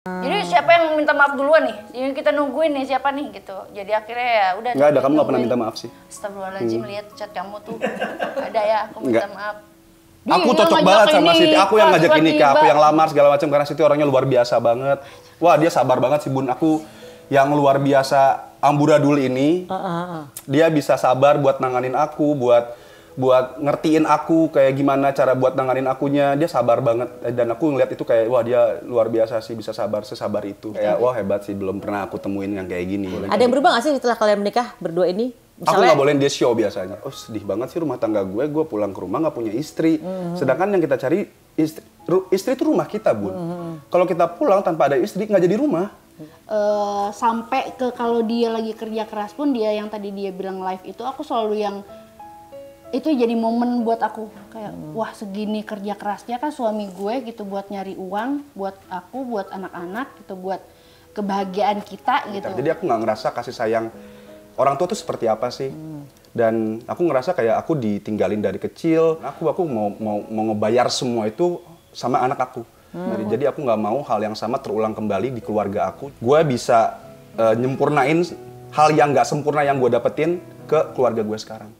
Jadi siapa yang minta maaf duluan nih? Yang kita nungguin nih siapa nih gitu. Jadi akhirnya ya udah. Nggak ada, kamu nggak pernah minta maaf sih. Astagfirullahaladzim, lihat chat kamu tuh. Ada ya, aku minta maaf. Aku cocok banget sama Siti, aku yang ngajakin nikah, aku yang lamar segala macam karena Siti orangnya luar biasa banget. Wah, dia sabar banget sih Bun. Aku yang luar biasa amburadul ini. Dia bisa sabar buat nanganin aku, buat ngertiin aku kayak gimana cara buat nanganin akunya. Dia sabar banget dan aku ngeliat itu kayak wah dia luar biasa sih, bisa sesabar itu. Kayak wah hebat sih, belum pernah aku temuin yang kayak gini. Ada yang berubah nggak sih setelah kalian menikah berdua ini? Misalnya, aku nggak bolehin dia show biasanya. Oh sedih banget sih rumah tangga gue pulang ke rumah nggak punya istri. Sedangkan yang kita cari istri itu rumah kita Bun. Kalau kita pulang tanpa ada istri nggak jadi rumah. Sampai ke kalau dia lagi kerja keras pun dia yang tadi dia bilang live itu aku selalu yang itu jadi momen buat aku kayak wah segini kerja kerasnya kan suami gue gitu buat nyari uang buat aku buat anak-anak gitu buat kebahagiaan kita gitu. Jadi aku nggak ngerasa kasih sayang orang tua tuh seperti apa sih? Dan aku ngerasa kayak aku ditinggalin dari kecil. Aku mau ngebayar semua itu sama anak aku. Jadi aku nggak mau hal yang sama terulang kembali di keluarga aku. Gue bisa nyempurnain hal yang nggak sempurna yang gue dapetin ke keluarga gue sekarang.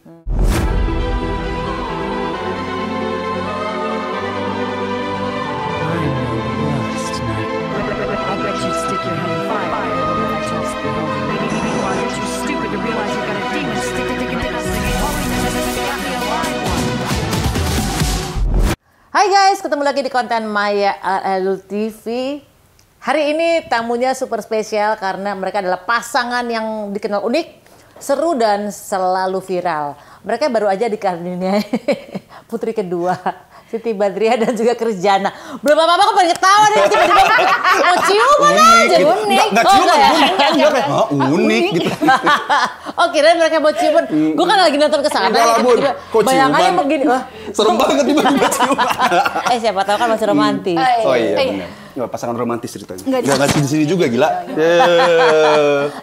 Hai guys, ketemu lagi di konten Maya Alul TV. Hari ini tamunya super spesial karena mereka adalah pasangan yang dikenal unik, seru dan selalu viral. Mereka baru aja dikaruniai putri kedua, Siti Badriah dan juga Krisjana. Belum apa-apa aku pengen ketawa nih, tiba-tiba mau ciuman aja. Unik. Nggak ciuman, unik gitu. Oh kirain mereka mau ciuman. Gue kan lagi nonton kesana. Bayangannya begini. Serem banget tiba-tiba ciuman. Siapa tahu kan masih romantis. Oh iya benar. Nggak, pasangan romantis ceritanya. Nggak di sini juga gila.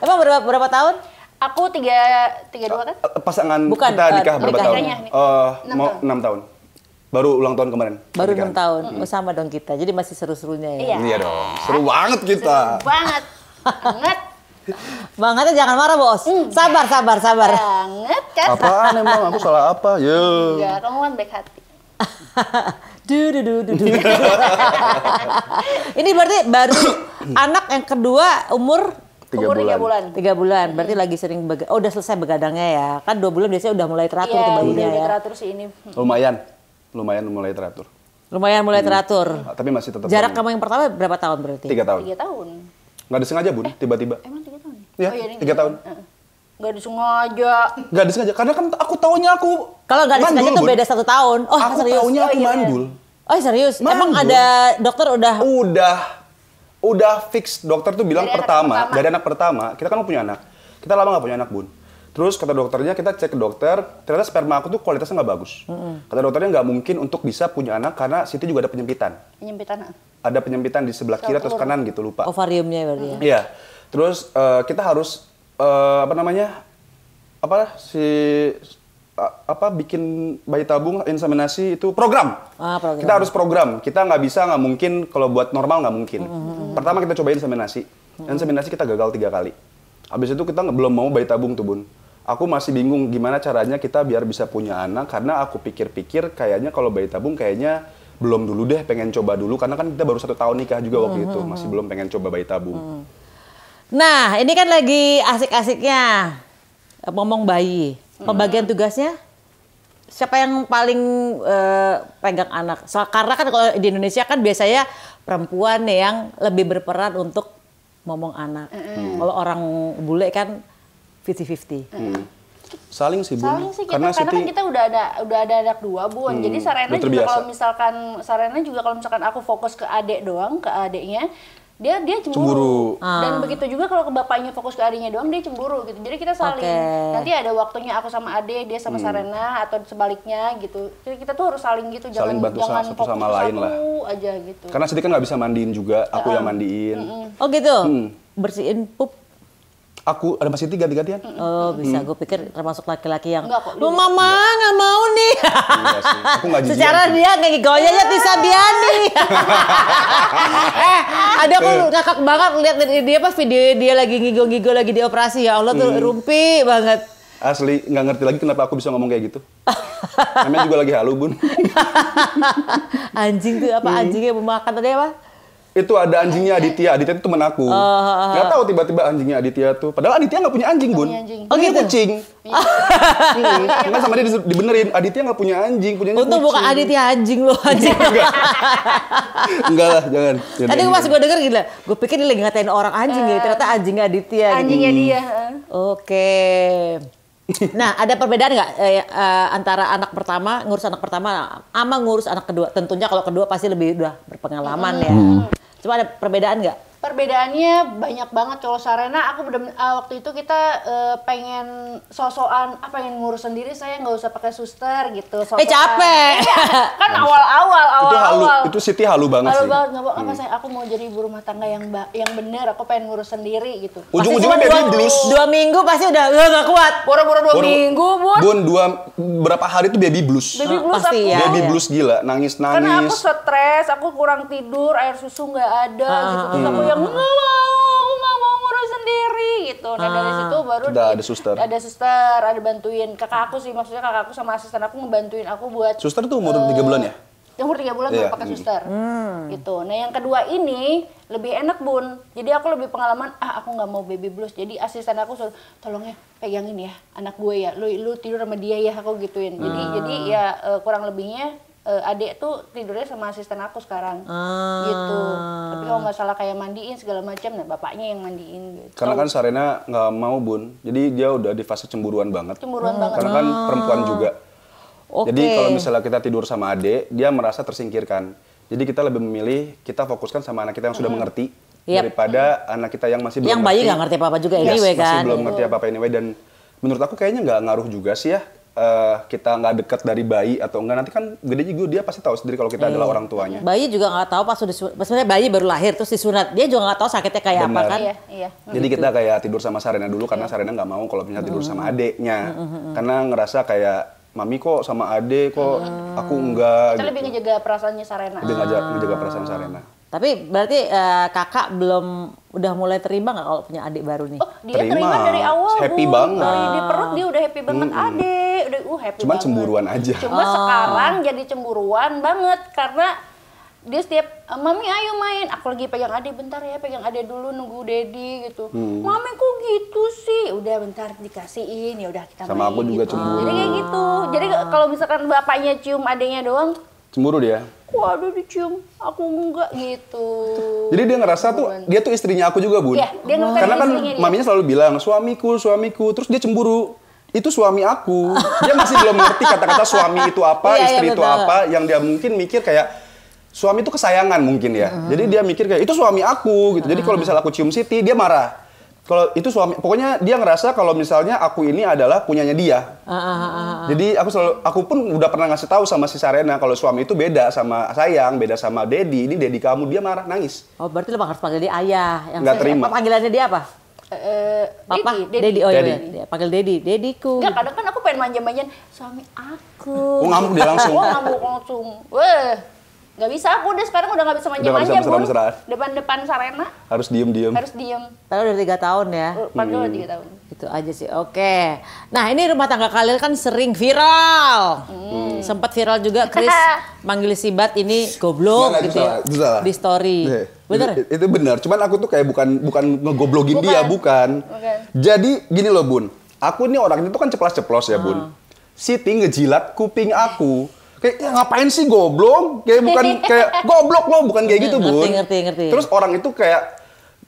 Emang berapa tahun? Aku 32 kan? Pasangan bukan, kita nikah berapa tahun? Mau 6 tahun. Baru ulang tahun kemarin. Baru 6 tahun. Sama dong kita. Jadi masih seru-serunya ya. Iya dong. Seru banget kita. Seru banget. Bangetnya jangan marah bos. Sabar. Banget kan? Apaan emang? Aku salah apa? Enggak, kamu kan baik hati. Ini berarti baru anak yang kedua umur 3 bulan. 3 bulan. Berarti lagi sering udah selesai begadangnya ya. Kan 2 bulan biasanya udah mulai teratur tuh bayinya ya. Udah teratur sih ini. Lumayan mulai teratur. Lumayan mulai teratur. Tapi masih tetap. Jarak kamu yang pertama berapa tahun berarti? 3 tahun. 3 tahun. Nggak disengaja Bun, tiba-tiba. Emang 3 tahun? Iya, 3 tahun. Nggak disengaja. Nggak disengaja, karena kan aku taunya aku kalau nggak disengaja tuh beda 1 tahun. Oh aku serius? Taunya aku mandul. Oh serius? Mandul. Emang ada dokter Udah fix, dokter tuh bilang dari anak pertama, kita kan mau punya anak. Kita lama nggak punya anak Bun. Terus kata dokternya, kita cek ke dokter, ternyata sperma aku tuh kualitasnya nggak bagus. Kata dokternya nggak mungkin untuk bisa punya anak karena Siti juga ada penyempitan. Ada penyempitan di sebelah kiri atau kanan gitu, lupa. Ovariumnya berarti ya? Iya. Terus kita harus bikin bayi tabung, inseminasi itu program. Program. Kita harus program. Kita nggak mungkin kalau buat normal nggak mungkin. Pertama kita cobain inseminasi. Inseminasi kita gagal 3 kali. Habis itu kita belum mau bayi tabung tuh Bun. Aku masih bingung gimana caranya kita biar bisa punya anak karena aku pikir-pikir kayaknya kalau bayi tabung kayaknya belum dulu deh, pengen coba dulu karena kan kita baru 1 tahun nikah juga waktu itu, masih belum pengen coba bayi tabung. Nah, ini kan lagi asik-asiknya ngomong bayi. Pembagian tugasnya siapa yang paling pegang anak? Karena kan kalau di Indonesia kan biasanya perempuan yang lebih berperan untuk ngomong anak. Kalau orang bule kan 50-50. Saling sih Bun. Saling sih karena kan kita udah ada anak 2 Bun. Jadi Sarena juga kalau misalkan aku fokus ke adik doang, ke adiknya, dia cemburu. Dan begitu juga kalau ke bapaknya fokus ke adiknya doang, dia cemburu gitu. Jadi kita saling. Nanti ada waktunya aku sama adik, dia sama Sarena atau sebaliknya gitu. Jadi kita tuh harus saling gitu, saling bantu jangan satu sama lain lah. Aja gitu. Karena Siti kan nggak bisa mandiin juga, aku yang mandiin. Oh gitu. Bersihin pup. Aku ada Mas Siti ganti-gantian. Oh bisa, gue pikir termasuk laki-laki yang Enggak kok, Mama nggak mau nih. Iya sih. Aku nggak jijian. Secara dia nggak gigonya aja Tisa Biani. Ada aku ngakak banget lihat dia pas video dia lagi ngigo-ngigo lagi di operasi, ya Allah tuh rumpi banget. Asli nggak ngerti lagi kenapa aku bisa ngomong kayak gitu. Namanya juga lagi halu, Bun. Anjing tuh apa, anjingnya mau makan tadi apa? Itu ada anjingnya Aditya. Aditya itu teman aku. Nggak tahu tiba-tiba anjingnya Aditya tuh. Padahal Aditya nggak punya anjing, Bun. Oh gitu? Kucing. Kan sama dia dibenerin. Aditya nggak punya anjing, punyanya Untung kucing. bukan Aditya anjing lo, anjing. Enggak lah, jangan. Tadi pas gue denger gila, gue pikir dia lagi ngatain orang anjing ya, ternyata anjingnya Aditya. Anjingnya gitu. dia. Oke. Nah, ada perbedaan nggak antara anak pertama, ngurus anak pertama sama ngurus anak kedua? Tentunya kalau kedua pasti lebih udah berpengalaman ya. Cuma ada perbedaan nggak? Perbedaannya banyak banget. Kalau Sarena, aku waktu itu kita pengen sosokan, pengen ngurus sendiri, saya nggak usah pakai suster gitu. Capek. Kan awal-awal. Itu Siti halu banget sih. Halu banget, nggak apa saya. Aku mau jadi ibu rumah tangga yang bener. Aku pengen ngurus sendiri gitu. Ujung-ujungnya baby blues. 2 minggu pasti udah nggak kuat. Boro-boro 2 minggu, Bun. Bun, berapa hari itu baby blues. Baby blues pasti aku. ya. Baby blues gila, nangis-nangis. Karena aku stres, aku kurang tidur, air susu nggak ada gitu. Terus aku yang aku nggak mau ngurus sendiri gitu. Nah dari situ baru ada suster. Ada suster, ada bantuin kakak aku sih, maksudnya kakak aku sama asisten aku ngebantuin aku buat. Suster tuh umur 3 bulan ya? Umur 3 bulan baru pakai suster. Gitu. Nah yang kedua ini lebih enak, Bun. Jadi aku lebih pengalaman, aku nggak mau baby blues. Jadi asisten aku suruh, tolong ya pegangin ya anak gue ya. Lu tidur sama dia ya, aku gituin. Jadi ya kurang lebihnya adik tuh tidurnya sama asisten aku sekarang, gitu. Tapi kalau nggak salah kayak mandiin segala macam, nah bapaknya yang mandiin gitu. Karena kan Sarena nggak mau, Bun. Jadi dia udah di fase cemburuan banget. Karena kan perempuan juga. Jadi kalau misalnya kita tidur sama adik, dia merasa tersingkirkan. Jadi kita lebih memilih kita fokuskan sama anak kita yang sudah mengerti daripada anak kita yang masih belum yang bayi nggak ngerti apa-apa juga anyway kan. Masih belum ngerti apa-apa anyway, dan menurut aku kayaknya nggak ngaruh juga sih ya. Kita nggak dekat dari bayi atau enggak, nanti kan gede juga dia pasti tahu sendiri kalau kita adalah orang tuanya. Bayi juga nggak tahu pas sebenarnya bayi baru lahir terus disunat, dia juga nggak tahu sakitnya kayak apa kan. Iya. Jadi kita kayak tidur sama Sarena dulu karena Sarena nggak mau kalau misalnya tidur sama adeknya, karena ngerasa kayak mami kok sama adek kok aku enggak. Kita lebih ngejaga perasaannya Sarena. Lebih ngejaga perasaan Sarena. Tapi berarti kakak belum udah mulai terima nggak kalau punya adik baru nih? Oh, dia terima dari awal, happy Bu. banget. Dari di perut dia udah happy banget, adek. Udah happy Cuman banget. cemburuan aja. Cuma sekarang jadi cemburuan banget karena dia setiap mami ayo main, aku lagi pegang adik bentar ya, pegang adik dulu nunggu Dedi gitu. Mami kok gitu sih? Udah bentar dikasihin, ya udah kita sama main. aku juga gitu. cemburu. Jadi kayak gitu. Jadi kalau misalkan bapaknya cium adiknya doang, Cemburu dia. waduh dicium, aku enggak gitu. Jadi dia ngerasa tuh, dia tuh istrinya aku juga, Bun. Iya, dia ngerasa Karena kan istrinya dia. maminya selalu bilang, suamiku. Terus dia cemburu. Itu suami aku. Dia masih belum ngerti kata-kata suami itu apa, istri itu apa. Yang dia mungkin mikir kayak, suami itu kesayangan mungkin ya. Jadi dia mikir kayak, itu suami aku gitu. Jadi kalau misalnya aku cium Siti, dia marah. Kalau itu suami, pokoknya dia ngerasa kalau misalnya aku ini adalah punyanya dia. Jadi aku pun udah pernah ngasih tahu sama si Sarena kalau suami itu beda sama sayang, beda sama Dedi. Ini Dedi kamu, dia marah, nangis. Oh berarti lo harus panggil dia ayah. Yang Nggak terima. Panggilannya dia apa? Papa? Dedi. Oh iya, panggil Dedi. Dediku. Enggak, kadang kan aku pengen manja-manjain suami aku. Oh, ngamuk dia langsung. Ngamuk langsung. Weh, nggak bisa, aku udah sekarang udah nggak bisa manja-manja, Bun. Depan Sarena. Harus diem. Harus diem. Tahu udah 3 tahun ya. Padahal udah 3 tahun. Gitu aja sih. Oke. Nah ini rumah tangga kalian kan sering viral. Sempat viral juga Chris manggil si Bat ini goblok gitu ya. Di story. Bener? Itu benar. Cuman aku tuh kayak bukan ngegoblogin dia, bukan. Jadi gini loh, Bun. Aku nih orangnya tuh kan ceplas-ceplos ya, Bun. Siti ngejilat kuping aku. Kayak ya ngapain sih goblok? Kayak bukan kayak goblok loh, bukan kayak gitu, Bun. Ngerti. Terus orang itu kayak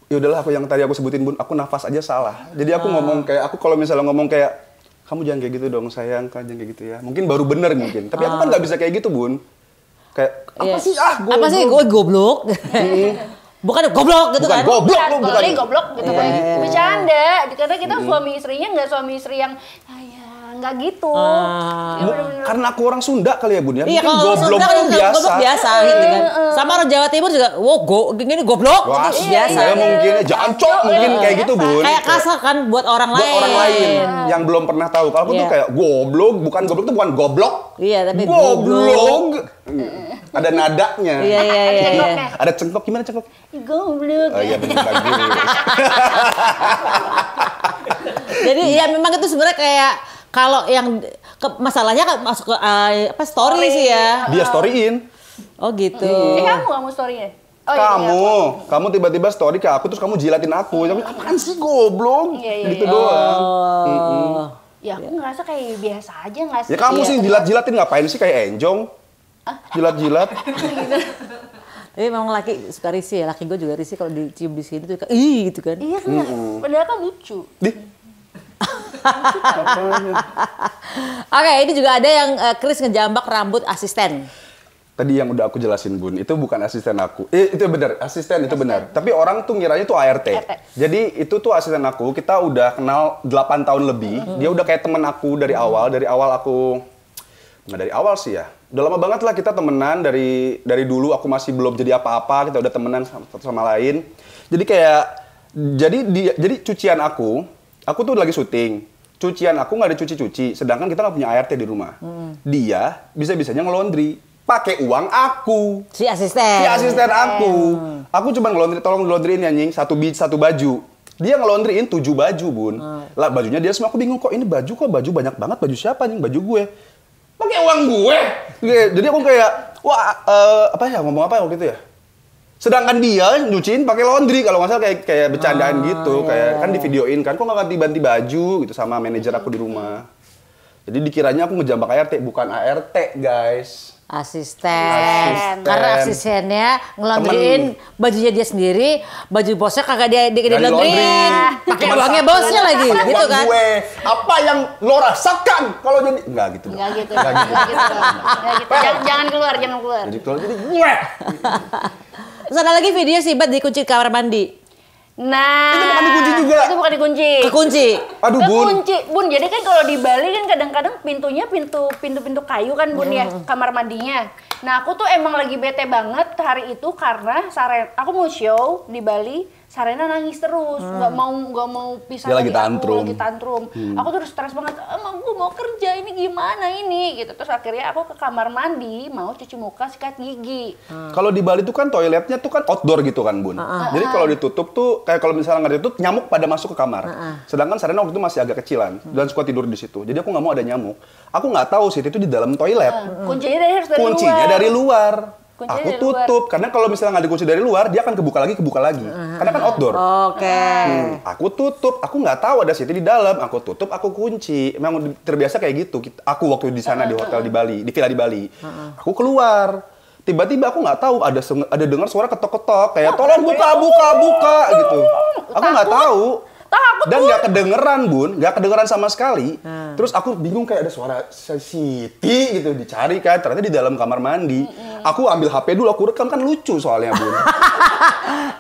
ya udahlah, aku yang tadi aku sebutin, Bun, aku nafas aja salah. Jadi aku ngomong kayak, aku kalau misalnya ngomong kayak, kamu jangan kayak gitu dong sayang, kan jangan kayak gitu ya. Mungkin baru bener mungkin. Tapi aku kan nggak bisa kayak gitu, Bun. Kayak apa sih goblok. Apa sih gue goblok? Bukan goblok gitu kan? Goblok lu, bukan goblok gitu kan. Bercanda. Karena kita suami istrinya nggak suami istri yang sayang nggak gitu. Karena aku orang Sunda kali ya Bun ya. Iya, mungkin kalau goblok Sunda itu biasa. Goblok biasa gitu kan. Sama orang Jawa Timur juga, gini goblok Wah, itu biasa. Ya mungkin jancok mungkin kayak gitu Bun. Kayak kasar kan buat orang lain. Buat orang lain yang belum pernah tahu. Kalau aku tuh kayak goblok, bukan goblok itu bukan goblok. Iya, tapi goblok. Ada nadanya. Iya. Ada cengkok, gimana cengkok? Goblok. Oh iya benar bagus. Jadi ya memang itu sebenarnya kayak kalau yang masalahnya kan masuk ke story sih ya. Dia storyin. Oh gitu. Kamu story-nya? Oh, kamu tiba-tiba story ke aku terus kamu jilatin aku. Tapi apaan sih goblok? Gitu doang. Ya aku ngerasa kayak biasa aja nggak sih? Ya kamu sih jilat-jilatin ngapain sih kayak enjong? Jilat-jilat. Tapi memang laki suka risih ya. Laki gue juga risih kalau dicium di sini tuh kayak gitu kan. Iya kan. Padahal kan lucu. Oke, ini juga ada yang Chris ngejambak rambut asisten. Tadi yang udah aku jelasin Bun, itu bukan asisten aku. Itu benar, asisten itu benar. Tapi orang tuh ngiranya tuh ART. Jadi itu tuh asisten aku, kita udah kenal 8 tahun lebih. Dia udah kayak temen aku dari awal aku, nggak dari awal sih ya. Udah lama banget lah kita temenan, dari dulu aku masih belum jadi apa-apa, kita udah temenan satu sama lain. Jadi kayak, jadi cucian aku tuh lagi syuting. Cucian aku nggak dicuci-cuci, sedangkan kita nggak punya ART di rumah. Dia bisa-bisanya ngelondri. Pakai uang aku. Si asisten aku. Aku cuma ngelondri, tolong ngelondriin ya nying, satu baju. Dia ngelondriin 7 baju Bun. Lah bajunya dia semua, aku bingung kok ini baju banyak banget, baju siapa nying? Baju gue. Pakai uang gue. Jadi aku kayak, wah ngomong apa waktu itu ya? Sedangkan dia nyuciin pakai laundry, kalau nggak salah kayak bercandaan gitu, kayak kan di videoin kan, kok nggak ganti baju gitu sama manajer aku di rumah. Jadi dikiranya aku ngejambak ART, bukan ART guys. Asisten. Karena asistennya ngelondriin bajunya dia sendiri, baju bosnya kagak dia laundryin. Pakai uangnya bosnya lagi, gitu kan? Gue, apa yang lo rasakan kalau jadi enggak gitu. Enggak gitu. Jangan keluar. Jadi gue. Terus ada lagi video si Bat dikunci kamar mandi. Nah, itu bukan dikunci juga. Itu bukan dikunci. Kekunci. Aduh, Bun. Kekunci, Bun. Jadi kan kalau di Bali kan kadang-kadang pintunya pintu kayu kan, Bun ya, kamar mandinya. Nah, aku tuh emang lagi bete banget hari itu karena aku mau show di Bali. Sarena nangis terus, nggak mau pisah dia lagi tantrum. Lagi tantrum. Aku tuh udah stres banget, emang gue mau kerja, ini gimana ini gitu. Terus akhirnya aku ke kamar mandi mau cuci muka, sikat gigi. Kalau di Bali tuh kan toiletnya tuh kan outdoor gitu kan Bun. Jadi kalau ditutup tuh kayak kalau misalnya nggak ditutup nyamuk pada masuk ke kamar. Sedangkan Sarena waktu itu masih agak kecilan dan suka tidur di situ. Jadi aku nggak mau ada nyamuk. Aku nggak tahu sih itu di dalam toilet. Kuncinya dari luar. Aku tutup karena kalau misalnya nggak dikunci dari luar dia akan kebuka lagi karena kan outdoor. Oke. Aku tutup, aku nggak tahu ada Siti di dalam. Aku tutup, aku kunci. Memang terbiasa kayak gitu. Aku waktu di sana di hotel di Bali, di villa di Bali. Aku keluar. Tiba-tiba aku nggak tahu ada dengar suara ketok-ketok kayak tolong buka gitu. Aku nggak tahu. Dan nggak kedengeran Bun, nggak kedengeran sama sekali. Terus aku bingung kayak ada suara Siti gitu, dicari kan, ternyata di dalam kamar mandi. Aku ambil HP dulu, aku rekam kan lucu soalnya Bun.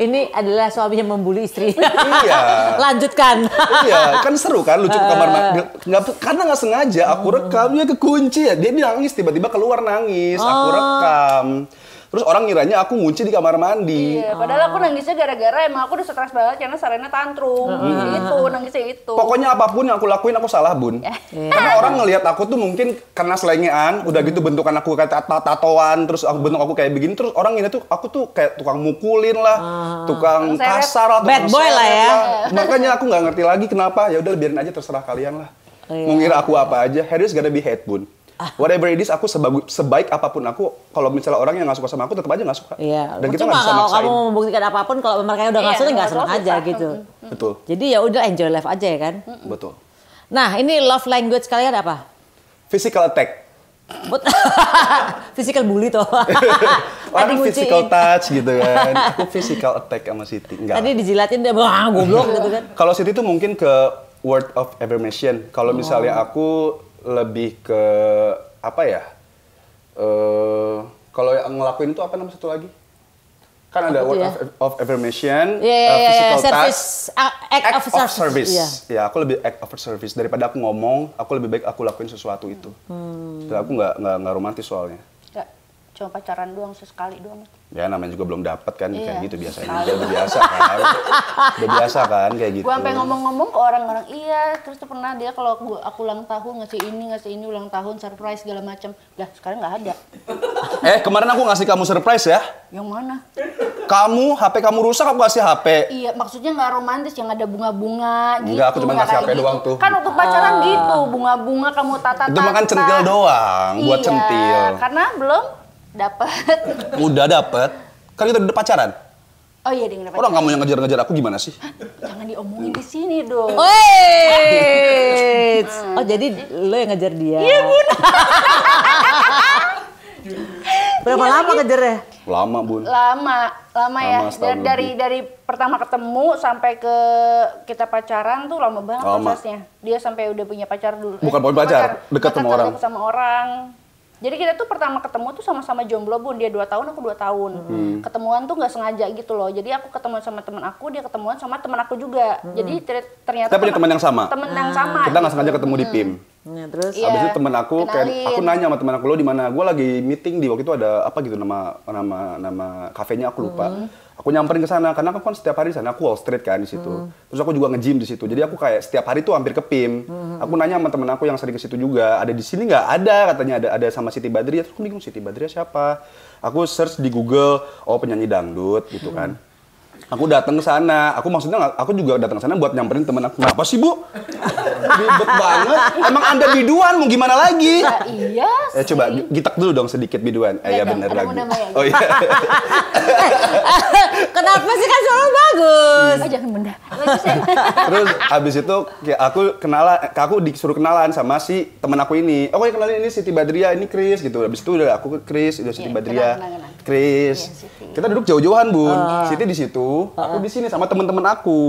Ini adalah suami yang membuli istri. Iya. Lanjutkan. Iya, kan seru kan lucu ke kamar mandi. Karena nggak sengaja aku rekam, dia kekunci ya. Dia nangis, tiba-tiba keluar nangis. Aku rekam. Terus orang ngiranya aku ngunci di kamar mandi. Iya, padahal aku nangisnya gara-gara emang aku udah stres banget karena Sarena tantrum. Nangisnya itu. Pokoknya apapun yang aku lakuin aku salah, Bun. Karena orang ngelihat aku tuh mungkin karena selengean, udah gitu bentukan aku kayak tatoan, terus bentuk aku kayak begini, terus orang ini tuh aku tuh kayak tukang mukulin lah, tukang kasar lah, bad boy lah ya. Makanya aku nggak ngerti lagi kenapa. Ya udah biarin aja terserah kalian lah. Mau ngira aku apa aja, Harry's gotta be hate, Bun. Whatever it is, aku sebaik apapun aku, kalau misalnya orang yang nggak suka sama aku, tetap aja nggak suka. Iya. Dan kita nggak bisa maksain. Kalau kamu membuktikan apapun, kalau mereka udah nggak suka, nggak senang aja gitu. Betul. Jadi ya udah enjoy life aja ya kan. Betul. Nah, ini love language kalian apa? Physical attack. Physical bully tuh. Orang physical touch gitu kan. Aku physical attack sama Siti. Enggak. Tadi dijilatin dia goblok gitu kan. Kalau Siti tuh mungkin ke word of affirmation. Kalau misalnya aku lebih ke apa ya? Kalau yang ngelakuin itu apa nama satu lagi? Kan ada word of affirmation, physical touch, act of service. Ya, aku lebih act of service daripada aku ngomong. Aku lebih baik aku lakuin sesuatu itu. Dan aku nggak romantis soalnya. Cuma pacaran doang sesekali doang. Ya namanya juga belum dapat kan kayak gitu biasanya. Udah biasa kan. Udah biasa kan kayak gitu. Gua sampai ngomong-ngomong ke orang-orang, iya, terus tuh pernah dia kalau aku ulang tahun ngasih ini ulang tahun surprise segala macam. Lah, sekarang nggak ada. Kemarin aku ngasih kamu surprise ya. Yang mana? HP kamu rusak aku kasih HP. Iya, maksudnya nggak romantis yang ada bunga-bunga gitu. Enggak, aku cuma ngasih HP doang tuh. Kan untuk pacaran gitu, bunga-bunga kamu tata-tata. Itu makan centil doang, buat centil. Karena belum dapat. Udah dapat. Kan kita udah pacaran. Oh iya, dia pacaran. Orang kamu yang ngejar-ngejar aku gimana sih? Jangan diomongin di sini dong. Wait. Oh, jadi lo yang ngejar dia. Iya, Bun. Berapa lama ngejarnya? Lama, Bun. Lama ya. Dari Dari pertama ketemu sampai ke kita pacaran tuh lama banget prosesnya. Dia sampai udah punya pacar dulu. Bukan punya pacar, dekat sama orang. Dekat sama orang. Jadi kita tuh pertama ketemu tuh sama-sama jomblo, Bun. Dia 2 tahun, aku 2 tahun. Ketemuan tuh nggak sengaja gitu loh. Jadi aku ketemuan sama teman aku, dia ketemuan sama teman aku juga. Jadi ternyata kita punya teman yang sama. Teman yang sama. Kita nggak sengaja ketemu di PIM. Terus abis itu teman aku aku nanya sama teman aku, lo di mana? Gue lagi meeting di waktu itu ada apa gitu nama kafenya aku lupa. Aku nyamperin ke sana karena aku kan setiap hari di sana, aku Wall Street kan di situ. Terus aku juga nge-gym di situ. Jadi aku kayak setiap hari tuh hampir ke PIM. Aku nanya sama temen aku yang sering ke situ juga, ada di sini nggak? Ada, katanya ada sama Siti Badriah. Terus aku bingung Siti Badriah siapa? Aku search di Google, oh penyanyi dangdut gitu kan. Aku datang ke sana. Aku juga datang ke sana buat nyamperin temen aku. Kenapa sih, Bu? Ribet banget. Emang Anda biduan, mau gimana lagi? Ya, iya sih. Coba gitak dulu dong sedikit biduan. Ya bener lagi. Oh iya. Kenapa sih, kan selalu bagus? Oh, jangan benda. Terus abis itu aku disuruh kenalan sama si temen aku ini. Oh, kenalin ini Siti Badriah, ini Chris gitu. Abis itu udah aku ke Chris, udah Siti Badriah. Chris. Kita duduk jauh-jauhan, Bun. Siti di situ, aku di sini sama temen-temen aku.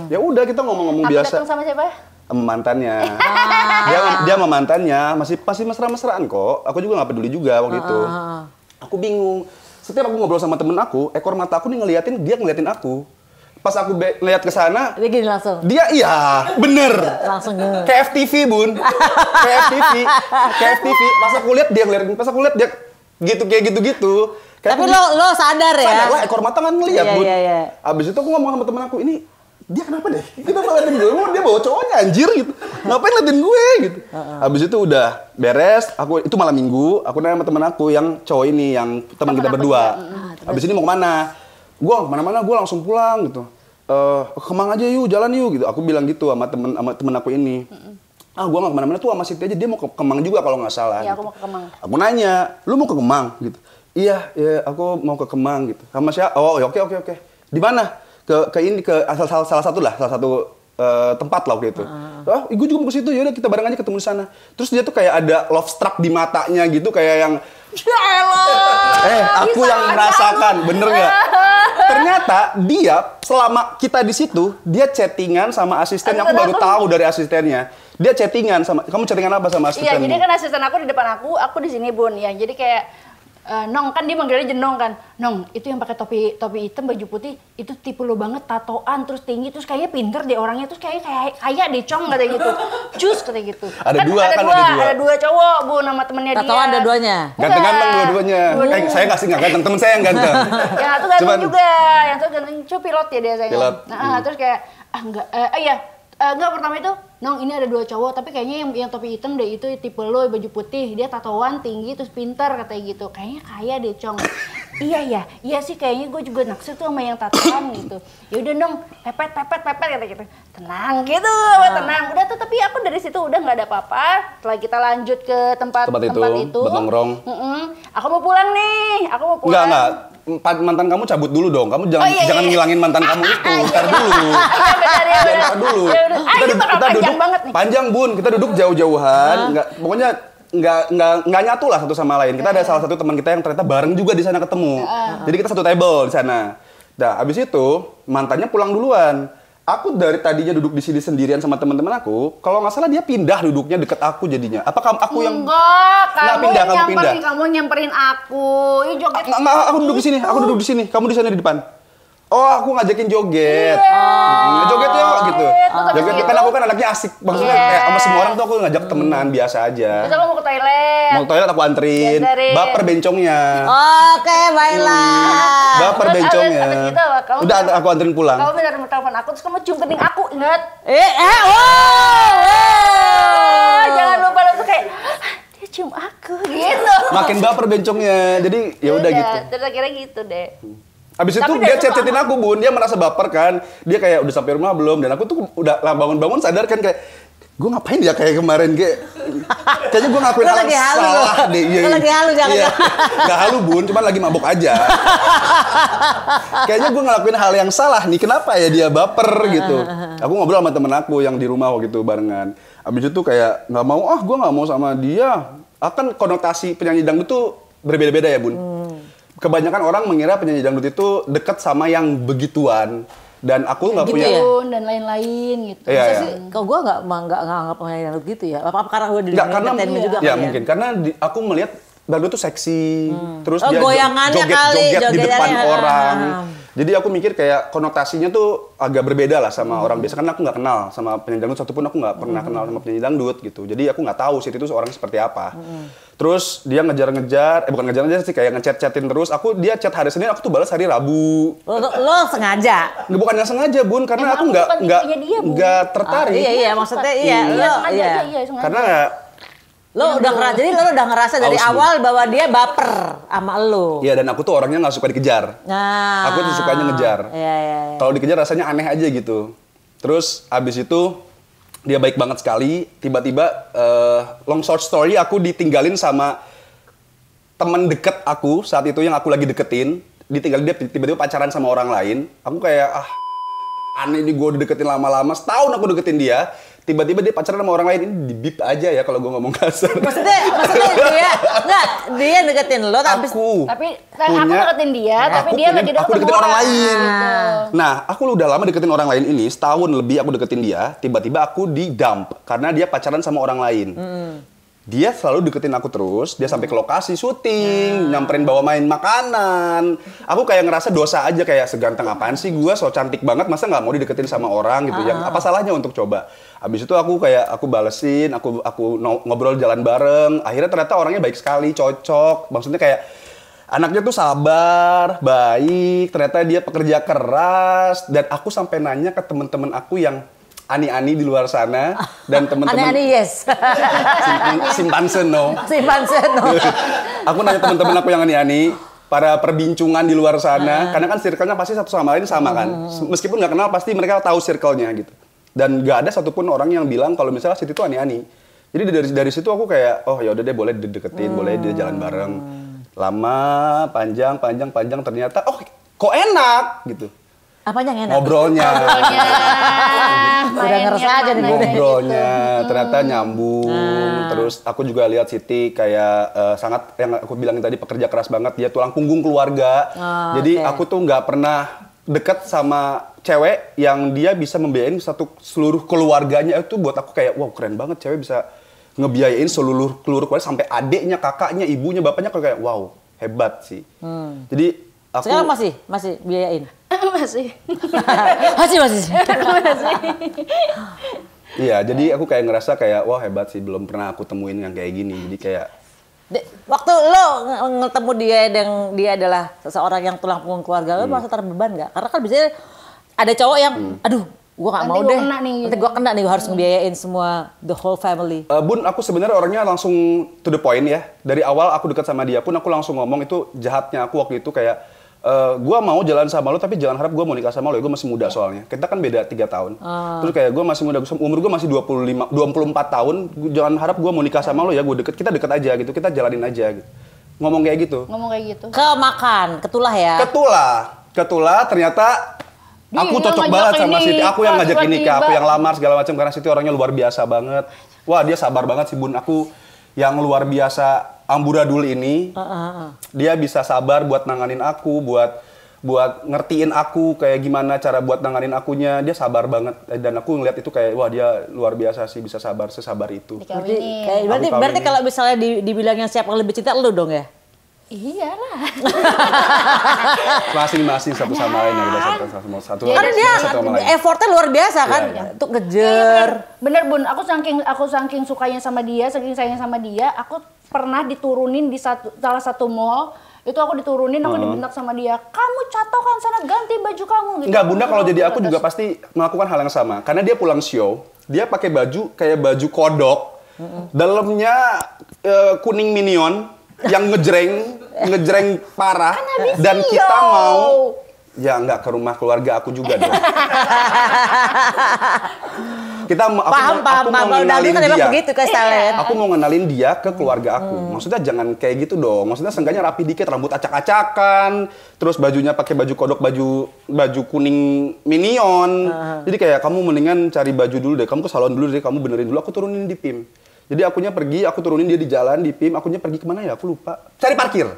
Ya udah kita ngomong-ngomong biasa. Aku datang sama siapa? Mantannya. Dia sama mantannya masih mesra-mesraan kok. Aku juga nggak peduli juga waktu itu. Aku bingung. Setiap aku ngobrol sama temen aku, ekor mata aku nih dia ngeliatin aku. Pas aku ngeliat ke sana, dia gini langsung. Dia bener. Langsung kayak FTV, Bun. Kayak FTV. Pas aku lihat dia ngeliatin, pas aku lihat dia kayak gitu-gitu. Tapi lo sadar ya? Sadar lah, ekor mata kan ngeliat, Bun. Iya. Abis itu aku ngomong sama temen aku, ini dia kenapa deh? Kita ngeliatin gue, dia bawa cowoknya anjir gitu. Ngapain ngeliatin gue gitu. Abis itu udah beres, itu malam minggu, aku nanya sama temen aku yang cowok ini, yang teman kita berdua. Abis ini mau kemana? Gue kemana-mana, gue langsung pulang gitu. Kemang aja yuk, jalan yuk gitu. Aku bilang gitu sama temen aku ini. Gue gak kemana-mana tuh sama Siti aja, dia mau ke Kemang juga kalau nggak salah. Iya, gitu. aku mau ke Kemang. Aku nanya, lu mau ke Kemang gitu? Iya, aku mau ke Kemang gitu. Sama siapa? Oh, oke. Di mana? Ke salah satu tempat lah waktu itu. Gue juga mau ke situ, yaudah kita bareng aja ketemu di sana. Terus dia tuh kayak ada love struck di matanya gitu, kayak yang aku yang merasakan, bener nggak? Ternyata dia selama kita di situ, dia chattingan sama asisten. Aku baru tahu dari asistennya. Dia chattingan sama, kamu chattingan apa sama asistenmu? Iya, jadi kan asisten aku di depan aku di sini, Bun. Ya, jadi kayak Nong, kan dia manggilnya Jenong kan. Nong, itu yang pakai topi hitam baju putih, itu tipe lo banget, tatoan terus tinggi, terus kayaknya pinter deh orangnya, terus kaya deh Cong, katanya gitu. Cus, katanya gitu. Ada dua cowok, Bu, nama temennya dia. Tatoan ada duanya. Ganteng-ganteng dua-duanya. Saya nggak ganteng, temen saya yang ganteng. Yang satu ganteng juga, yang satu ganteng, pilot ya dia sayangnya. Pilot. Terus kayak enggak, pertama itu Nong, ini ada 2 cowok, tapi kayaknya yang topi hitam deh itu tipe lo, baju putih, dia tatoan, tinggi, terus pintar, katanya gitu. Kayaknya kaya deh, Cong. Iya sih, kayaknya gue juga naksir tuh sama yang tatoan gitu. Yaudah dong, pepet, kata gitu. Tenang gitu, tenang. Udah tuh, tapi aku dari situ udah nggak ada apa-apa. Setelah kita lanjut ke tempat itu. Buat nongkrong. Aku mau pulang nih, Enggak. Mantan kamu cabut dulu dong. Kamu jangan ngilangin mantan kamu itu. Ntar dulu. Ntar dulu. Kita duduk panjang, Bun. Kita duduk jauh-jauhan. Pokoknya nggak nyatu lah satu sama lain. Kita ada salah satu teman kita yang ternyata bareng juga di sana ketemu. Jadi kita satu table di sana. Nah, abis itu mantannya pulang duluan. Aku dari tadinya duduk di sini sendirian sama teman-teman aku, kalau nggak salah dia pindah duduknya deket aku jadinya. Apa aku yang kamu nyamperin aku. Ih, joget. Nggak, aku duduk di sini, Kamu di sana di depan. Oh, aku ngajakin joget. Joget yuk gitu. Joget kan aku kan anaknya asik. Maksudnya kayak sama semua orang tuh aku ngajak temenan biasa aja. Terus aku mau ke toilet. Mau ke toilet aku anterin. Baper bencongnya. Oke, baiklah. Baper bencongnya. Udah aku anterin pulang. Kamu benar telepon aku terus kamu cium kening aku, ingat? Jangan lupa langsung kayak dia cium aku gitu. Makin baper bencongnya. Jadi ya udah gitu. Terus akhirnya gitu deh. Habis itu dia chat-chatin aku, Bun. Dia merasa baper kan. Dia kayak udah sampai rumah belum? Dan aku tuh udah bangun-bangun sadar kan kayak gue ngapain ya kayak kemarin kayaknya gue ngakuin hal salah deh. Iya. Lagi halu jangan. Iya. Gak halu, Bun, cuman lagi mabuk aja. Kayaknya gue ngelakuin hal yang salah nih. Kenapa ya dia baper gitu? Aku ngobrol sama temen aku yang di rumah waktu itu barengan. Habis itu kayak gue nggak mau sama dia. Akan konotasi penyanyi dangdut tuh berbeda-beda ya, Bun. Kebanyakan orang mengira penyanyi dangdut itu dekat sama yang begituan, dan aku nggak gitu punya ya? Dan lain-lain gitu. Iya. Sih, kalau gue nggak anggap penyanyi dangdut gitu ya. Apa karena gue di entertainment juga? Ya mungkin karena aku melihat dangdut tuh seksi, terus dia goyangannya joget-joget di depan orang. Jadi aku mikir kayak konotasinya tuh agak berbeda lah sama orang biasa. Karena aku nggak kenal sama penyanyi dangdut satupun, aku nggak pernah kenal sama penyanyi dangdut gitu. Jadi aku nggak tahu sih itu orang seperti apa. Terus dia bukan ngejar-ngejar sih, kayak ngechat-chatin terus. Dia chat hari Senin, aku tuh balas hari Rabu. Lo sengaja? Bukan yang sengaja, Bun, karena aku nggak tertarik. Iya, maksudnya iya. Sengaja. Karena lo udah ngerasa dari awal bahwa dia baper sama lo. Iya, dan aku tuh orangnya nggak suka dikejar. Aku tuh sukanya ngejar. Iya. Kalau dikejar rasanya aneh aja gitu. Terus abis itu dia baik banget sekali. Tiba-tiba long short story, aku ditinggalin sama teman deket aku saat itu yang aku lagi deketin. Ditinggalin, dia tiba-tiba pacaran sama orang lain. Aku kayak aneh nih, gue udah deketin lama-lama. Setahun aku deketin dia. Tiba-tiba dia pacaran sama orang lain. Ini di-bip aja ya kalau gue ngomong kasar. Maksudnya dia deketin lo tapi aku deketin dia, tapi dia nggak dideketin aku deketin orang lain. Nah, aku udah lama deketin orang lain ini, setahun lebih aku deketin dia. Tiba-tiba aku di-dump karena dia pacaran sama orang lain. Dia selalu deketin aku terus, dia sampai ke lokasi syuting, nyamperin bawa main makanan. Aku kayak ngerasa dosa aja, kayak seganteng apaan sih gue, so cantik banget, masa nggak mau dideketin sama orang gitu. Yang apa salahnya untuk coba? Habis itu aku balesin, aku ngobrol jalan bareng. Akhirnya ternyata orangnya baik sekali, cocok. Maksudnya kayak anaknya tuh sabar, baik. Ternyata dia pekerja keras, dan aku sampai nanya ke teman-teman aku yang ani-ani di luar sana dan teman-teman ani-ani yes. Simpansen no. Aku nanya teman-teman aku yang ani-ani, para perbincangan di luar sana, karena kan circle-nya pasti satu sama lain sama kan. Meskipun nggak kenal pasti mereka tahu circle-nya gitu. Dan nggak ada satupun orang yang bilang kalau misalnya Siti itu ani-ani. Jadi dari situ aku kayak ya udah deh, boleh dideketin, boleh dia jalan bareng. Lama, panjang ternyata kok enak gitu. Apanya yang enak? Ngobrolnya. Udah ngerasa aja nih ngobrolnya, ternyata nyambung. Terus aku juga lihat Siti kayak sangat, yang aku bilangin tadi, pekerja keras banget. Dia tulang punggung keluarga. Jadi aku tuh nggak pernah deket sama cewek yang dia bisa membiayain seluruh keluarganya. Itu buat aku kayak, wow, keren banget cewek bisa ngebiayain seluruh keluarga sampai adiknya, kakaknya, ibunya, bapaknya. Kayak wow, hebat sih. Jadi aku sekarang masih biayain. Masih. Iya, jadi aku kayak ngerasa kayak wah hebat sih, belum pernah aku temuin yang kayak gini. Jadi kayak waktu lo ketemu dia dan dia adalah seseorang yang tulang punggung keluarga, lo merasa terbeban nggak? Karena kan biasanya ada cowok yang aduh, gue nggak mau deh, nanti gue kena nih, gue harus ngebiayain semua the whole family. Bun, aku sebenarnya orangnya langsung to the point ya. Dari awal aku dekat sama dia pun aku langsung ngomong, itu jahatnya aku waktu itu kayak gue mau jalan sama lo, tapi jangan harap gue mau nikah sama lo ya, gue masih muda soalnya. Kita kan beda 3 tahun. Terus kayak gue masih muda, umur gue masih 24 tahun, jangan harap gue mau nikah sama lo ya, kita deket aja gitu, kita jalanin aja gitu. Ngomong kayak gitu. Ketulah ya? Ketulah ternyata aku cocok banget sama Siti. Aku yang ngajakin nikah, aku yang lamar segala macam, karena Siti orangnya luar biasa banget. Wah, dia sabar banget sih, Bun. Aku yang luar biasa amburadul ini, dia bisa sabar buat nanganin aku, buat buat ngertiin aku kayak gimana cara buat nanganin akunya. Dia sabar banget dan aku ngeliat itu kayak wah dia luar biasa sih, bisa sabar sesabar itu. Berarti kalau misalnya dibilang yang siapa lebih cinta lu dong ya? Iyalah. Masing-masing satu sama lain ya, satu. Karena dia effortnya luar biasa kan, untuk ngejar. Bener Bun, aku saking sukanya sama dia, saking sayang sama dia, aku pernah diturunin di salah satu mall. Itu aku diturunin, aku dibentak sama dia. Kamu catokan sana, ganti baju kamu. Gitu. Enggak, Bunda kalau jadi aku juga pasti melakukan hal yang sama. Karena dia pulang show, dia pakai baju kayak baju kodok, dalamnya kuning minion yang ngejreng parah, dan kita mau ya nggak ke rumah keluarga aku juga dong. Aku mau ngenalin dia. Begitu, aku mau ngenalin dia ke keluarga aku. Maksudnya jangan kayak gitu dong. Maksudnya seenggaknya rapi dikit, rambut acak-acakan, terus bajunya pakai baju kodok, baju kuning minion. Jadi kayak kamu mendingan cari baju dulu deh. Kamu ke salon dulu deh, kamu benerin dulu. Aku turunin di PIM. Jadi akunya pergi, aku turunin dia di jalan di PIM, akunya pergi kemana ya? Aku lupa. Cari parkir.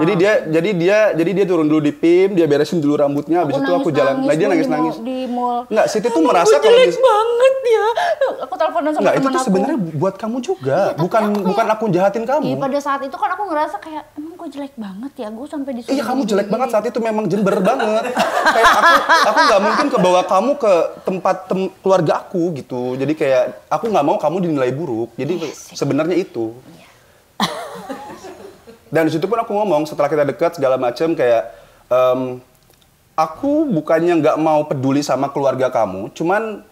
Jadi dia turun dulu di PIM, dia beresin dulu rambutnya, habis itu aku jalan. Nah, dia nangis-nangis di mall. Enggak, Siti tuh merasa kalau jelek banget ya. Aku teleponan sama teman aku. Itu tuh sebenarnya buat kamu juga, bukan aku jahatin kamu. Iya, pada saat itu kan aku ngerasa kayak emang gue jelek banget ya, gue sampai disuruh. Iya, kamu jelek banget saat itu, memang jember banget. Kayak aku nggak mungkin kebawa kamu ke tempat keluarga aku gitu. Jadi kayak aku nggak mau kamu dinilai buruk. Jadi sebenarnya itu. Dan di situ pun aku ngomong setelah kita dekat segala macam kayak aku bukannya nggak mau peduli sama keluarga kamu, cuman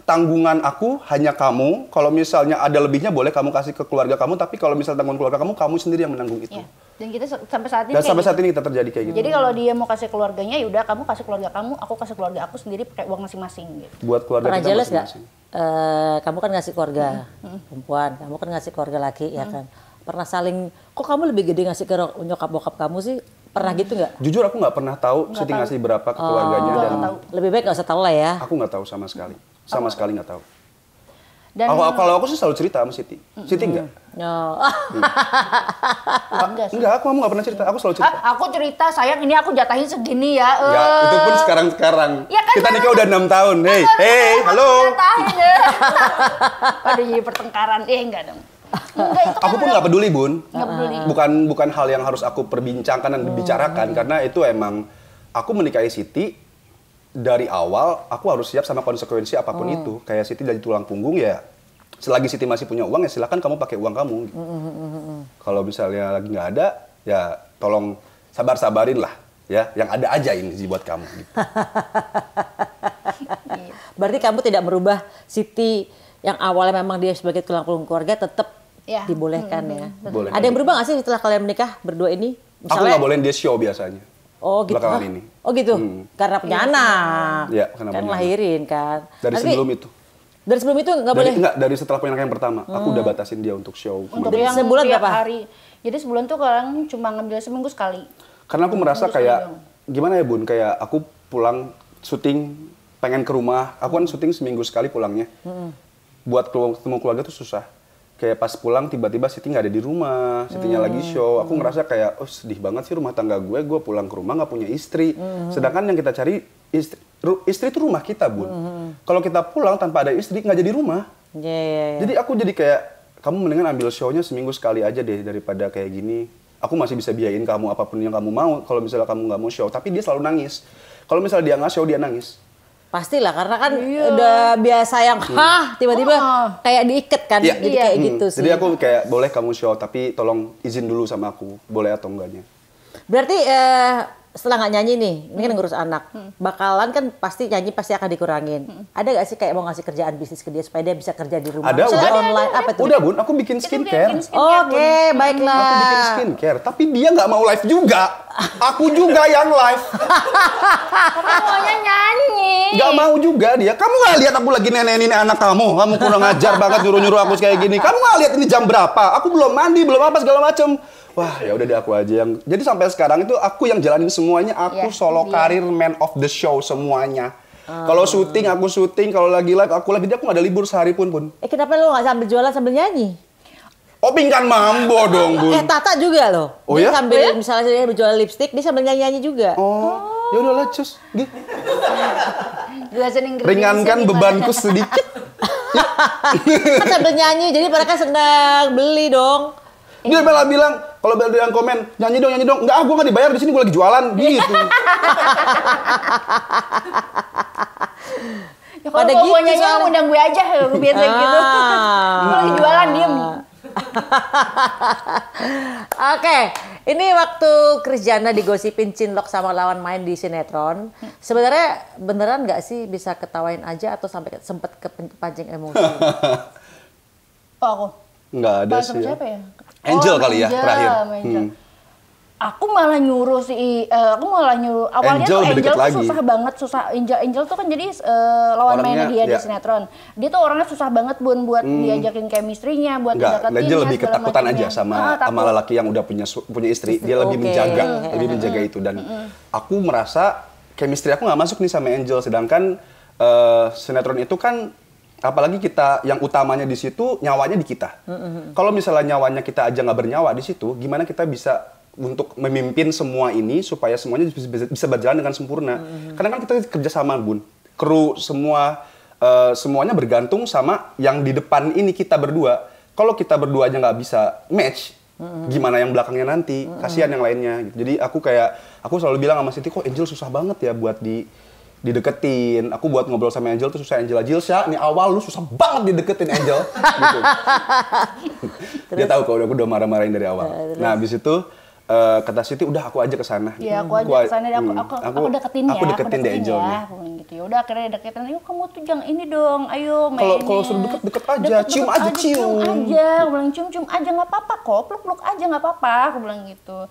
tanggungan aku hanya kamu. Kalau misalnya ada lebihnya boleh kamu kasih ke keluarga kamu, tapi kalau misalnya tanggungan keluarga kamu sendiri yang menanggung itu. Ya. Dan kita sampai saat ini. Dan sampai saat ini kita terjadi kayak gitu. Jadi kalau dia mau kasih keluarganya, yaudah kamu kasih keluarga kamu, aku kasih keluarga aku sendiri pakai uang masing-masing. Gitu. Buat keluarga pernah kita jelas masing-masing. Kamu kan ngasih keluarga perempuan, kamu kan ngasih keluarga laki, ya kan? Pernah saling, kok kamu lebih gede ngasih ke nyokap bokap kamu sih? Pernah gitu nggak? Jujur aku nggak pernah tahu Siti ngasih berapa ke keluarganya dan lebih baik nggak usah tahu lah ya. Aku nggak tahu sama sekali, sekali nggak tahu. Dan kalau aku sih selalu cerita sama Siti. Siti enggak? No. Enggak, aku nggak pernah cerita. Aku selalu cerita. Aku cerita, sayang ini aku jatahin segini ya. Ya, itu pun sekarang. Ya kan, kita nikah udah 6 tahun. Hey, halo. Jatahin ya. Aduh, jadi pertengkaran. Enggak dong. Enggak, itu aku pun nggak peduli, Bun. Nggak peduli. Bukan hal yang harus aku perbincangkan dan dibicarakan, karena itu emang aku menikahi Siti. Dari awal aku harus siap sama konsekuensi apapun itu. Kayak Siti dari tulang punggung ya. Selagi Siti masih punya uang ya silakan kamu pakai uang kamu. Gitu. Kalau misalnya lagi nggak ada ya tolong sabar-sabarin lah ya. Yang ada aja ini sih buat kamu. Gitu. Berarti kamu tidak merubah Siti yang awalnya memang dia sebagai tulang punggung keluarga tetap dibolehkan ya. Boleh. Ada yang berubah nggak sih setelah kalian menikah berdua ini? Misalnya, aku nggak bolehin dia show biasanya. Oh gitu. Ini. Oh gitu. Karena punya anak. Iya, karena kan lahirin kan. Dari sebelum itu. Dari sebelum itu nggak boleh? Enggak, dari setelah punya anak yang pertama. Aku udah batasin dia untuk show. Untuk yang sebulan berapa hari? Jadi sebulan tuh kadang cuma ngambil seminggu sekali. Karena aku merasa kayak gimana ya Bun, kayak aku pulang syuting pengen ke rumah. Aku kan syuting seminggu sekali pulangnya. Buat ketemu keluarga tuh susah. Kayak pas pulang tiba-tiba Siti nggak ada di rumah, Sitinya lagi show. Aku ngerasa kayak, oh sedih banget sih rumah tangga gue pulang ke rumah nggak punya istri. Sedangkan yang kita cari istri itu rumah kita, Bun. Kalau kita pulang tanpa ada istri nggak jadi rumah. Jadi aku jadi kayak, kamu mendingan ambil show-nya seminggu sekali aja deh daripada kayak gini. Aku masih bisa biayain kamu apapun yang kamu mau. Kalau misalnya kamu nggak mau show, tapi dia selalu nangis. Kalau misalnya dia nggak show dia nangis. Pastilah karena kan udah biasa yang tiba-tiba kayak diikat kan, jadi kayak gitu sih. Jadi aku kayak boleh kamu show tapi tolong izin dulu sama aku, boleh atau enggaknya. Berarti setelah nggak nyanyi nih, ini kan ngurus anak, bakalan kan pasti nyanyi pasti akan dikurangin. Ada nggak sih kayak mau ngasih kerjaan bisnis ke dia supaya dia bisa kerja di rumah? Ada, udah. Online apa tuh? Udah Bun, aku bikin skincare. Oke, baiklah. Aku bikin skincare, tapi dia nggak mau live juga. Aku juga yang live. Tapi maunya nyanyi. Gak mau juga dia. Kamu nggak lihat aku lagi nenenin anak kamu? Kamu kurang ajar banget nyuruh-nyuruh aku kayak gini. Kamu nggak lihat ini jam berapa? Aku belum mandi, belum apa segala macem. Wah, ya udah deh aku aja yang. Jadi sampai sekarang itu aku yang jalanin semuanya. Aku solo karir, man of the show semuanya. Kalau syuting aku syuting, kalau lagi live aku live. Jadi aku nggak ada libur sehari pun. Kenapa lu nggak sambil jualan sambil nyanyi? Poping kan mambo dong, Bun. Tata juga loh. Oh dia ya? sambil misalnya dia berjualan lipstik, dia sambil nyanyi-nyanyi juga. Ya udahlah, cus. Inggris Ringankan bebanku sedikit. Kan sambil nyanyi, jadi mereka senang beli dong. Dia malah bilang, kalau ada yang komen, nyanyi dong. Enggak, gue nggak dibayar, di sini gue lagi jualan. Gitu. Ya kalau gue mau nyanyi, undang gue aja. Gue biasa gitu. Gue lagi jualan, diem. Oke, ini waktu Krisjana digosipin cinlok sama lawan main di sinetron. Sebenarnya beneran nggak sih bisa ketawain aja atau sampai sempet kepancing emosi? Oh, aku? Nggak ada sih ya. Siapa ya? Angel kali ya, terakhir. Aku malah nyuruh awalnya Angel tuh Angel tuh lagi. susah banget, Angel tuh kan jadi lawan mainnya dia di sinetron. Dia tuh orangnya susah banget Bun buat diajakin chemistry-nya, buat deketinnya. Angel lebih ketakutan aja sama lelaki yang udah punya istri. Dia lebih menjaga itu, dan aku merasa chemistry aku nggak masuk nih sama Angel, sedangkan sinetron itu kan apalagi kita yang utamanya di situ nyawanya di kita. Kalau misalnya nyawanya kita aja nggak bernyawa di situ, gimana kita bisa untuk memimpin semua ini supaya semuanya bisa berjalan dengan sempurna? Karena kan kita kerja sama, Bun. Kru semuanya bergantung sama yang di depan ini kita berdua. Kalau kita berdua aja nggak bisa match, gimana yang belakangnya nanti? Kasihan yang lainnya. Jadi aku selalu bilang sama Siti, kok Angel susah banget ya buat dideketin. Aku buat ngobrol sama Angel tuh susah. Angel nih awal lu susah banget dideketin Angel. Gitu. Dia tahu kalau aku udah marah-marahin dari awal. Nah, habis itu kata Siti, udah aku aja ke sana. Iya, aku aja ke sana, aku deketin ya. Aku deketin deh Angel nih. Gitu. Ya udah akhirnya deketin. Ayo kamu tuh jangan ini dong. Ayo mainnya. Kalau suruh deket aja, cium aja. Aku bilang cium aja nggak apa-apa kok. Peluk aja nggak apa-apa. Aku bilang gitu.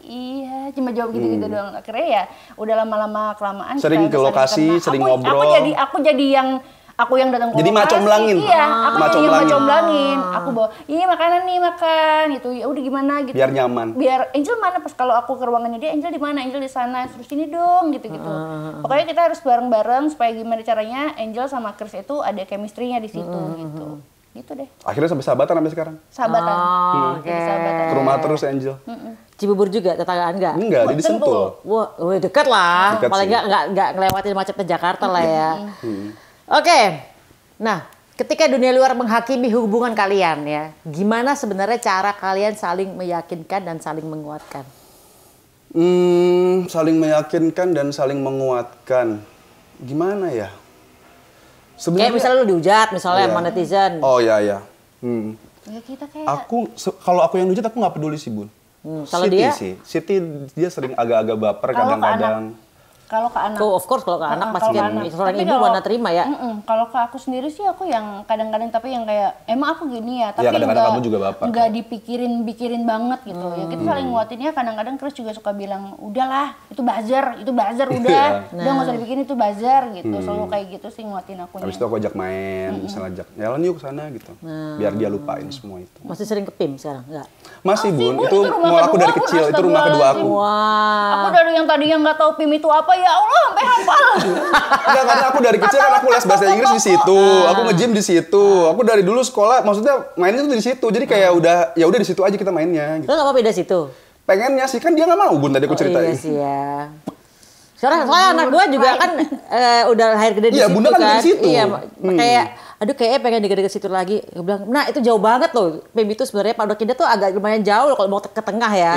Iya, cuma jawab gitu-gitu doang. Akhirnya ya udah lama-lama kelamaan. Sering ke lokasi, sering ngobrol. Aku jadi yang datang ke lokasi. Jadi macomblangin. Iya, aku jadi yang macomblangin. Aku bawa, ini makanan nih, makan gitu. Ya udah gimana gitu. Biar nyaman. Biar Angel mana pas kalau aku ke ruangannya dia, Angel di mana? Angel di sana. Terus sini dong gitu-gitu. Pokoknya kita harus bareng-bareng supaya gimana caranya Angel sama Chris itu ada chemistry-nya di situ gitu. Gitu deh. Akhirnya sampai sahabatan sampai sekarang. Sahabatan. Sahabatan. Ke rumah terus Angel. Cibubur juga tetanggaan nggak? Enggak, di Sentul. Wah, dekat lah. Dekat Paling nggak ngelewatin macetnya Jakarta lah ya. Oke, nah ketika dunia luar menghakimi hubungan kalian ya, gimana sebenarnya cara kalian saling meyakinkan dan saling menguatkan? Saling meyakinkan dan saling menguatkan, gimana ya? Kayak misalnya lu dihujat, misalnya sama netizen. Oh iya. Ya kita kayak. Kalau aku yang dihujat aku nggak peduli sih, Bun. Kalau dia? Siti dia sering agak-agak baper kadang-kadang. Kalau ke anak. Of course kalau ke anak pasti kan seorang ibu mana terima ya. Kalau ke aku sendiri sih aku yang kadang-kadang tapi yang kayak emang aku gini ya, tapi kadang-kadang kamu juga baper. Enggak dipikirin banget gitu. Ya kita saling nguatinnya, kadang-kadang Chris juga suka bilang, "Udahlah, itu buzzer udah. Udah enggak usah dipikirin itu buzzer gitu." Selalu kayak gitu sih nguatin akunya. Habis itu aku ajak main, misalnya jalan yuk ke sana gitu. Biar dia lupain semua itu. Masih sering ke PIM sekarang enggak? Masih, Bun. Itu mau aku dari kecil, itu rumah kedua aku. Wah. Aku dari yang tadinya nggak tahu PIM itu apa, ya Allah sampai hafal. Enggak, karena aku dari kecil kan aku les bahasa Inggris di situ, aku nge-gym di situ. Aku dari dulu sekolah, maksudnya mainnya tuh di situ. Jadi kayak udah di situ aja kita mainnya. Gitu. Lo nggak mau beda situ? Pengennya sih, kan dia nggak mau, Bun, tadi aku ceritain. Iya sih ya. Soalnya anak gue juga kan udah lahir gede di situ Bunda kan. Di situ. Iya, kayak aduh kayaknya pengen deket-deket situ lagi. Gue bilang, nah itu jauh banget loh. PIM itu sebenarnya Pondok Indah tuh agak lumayan jauh loh kalau mau ke tengah ya.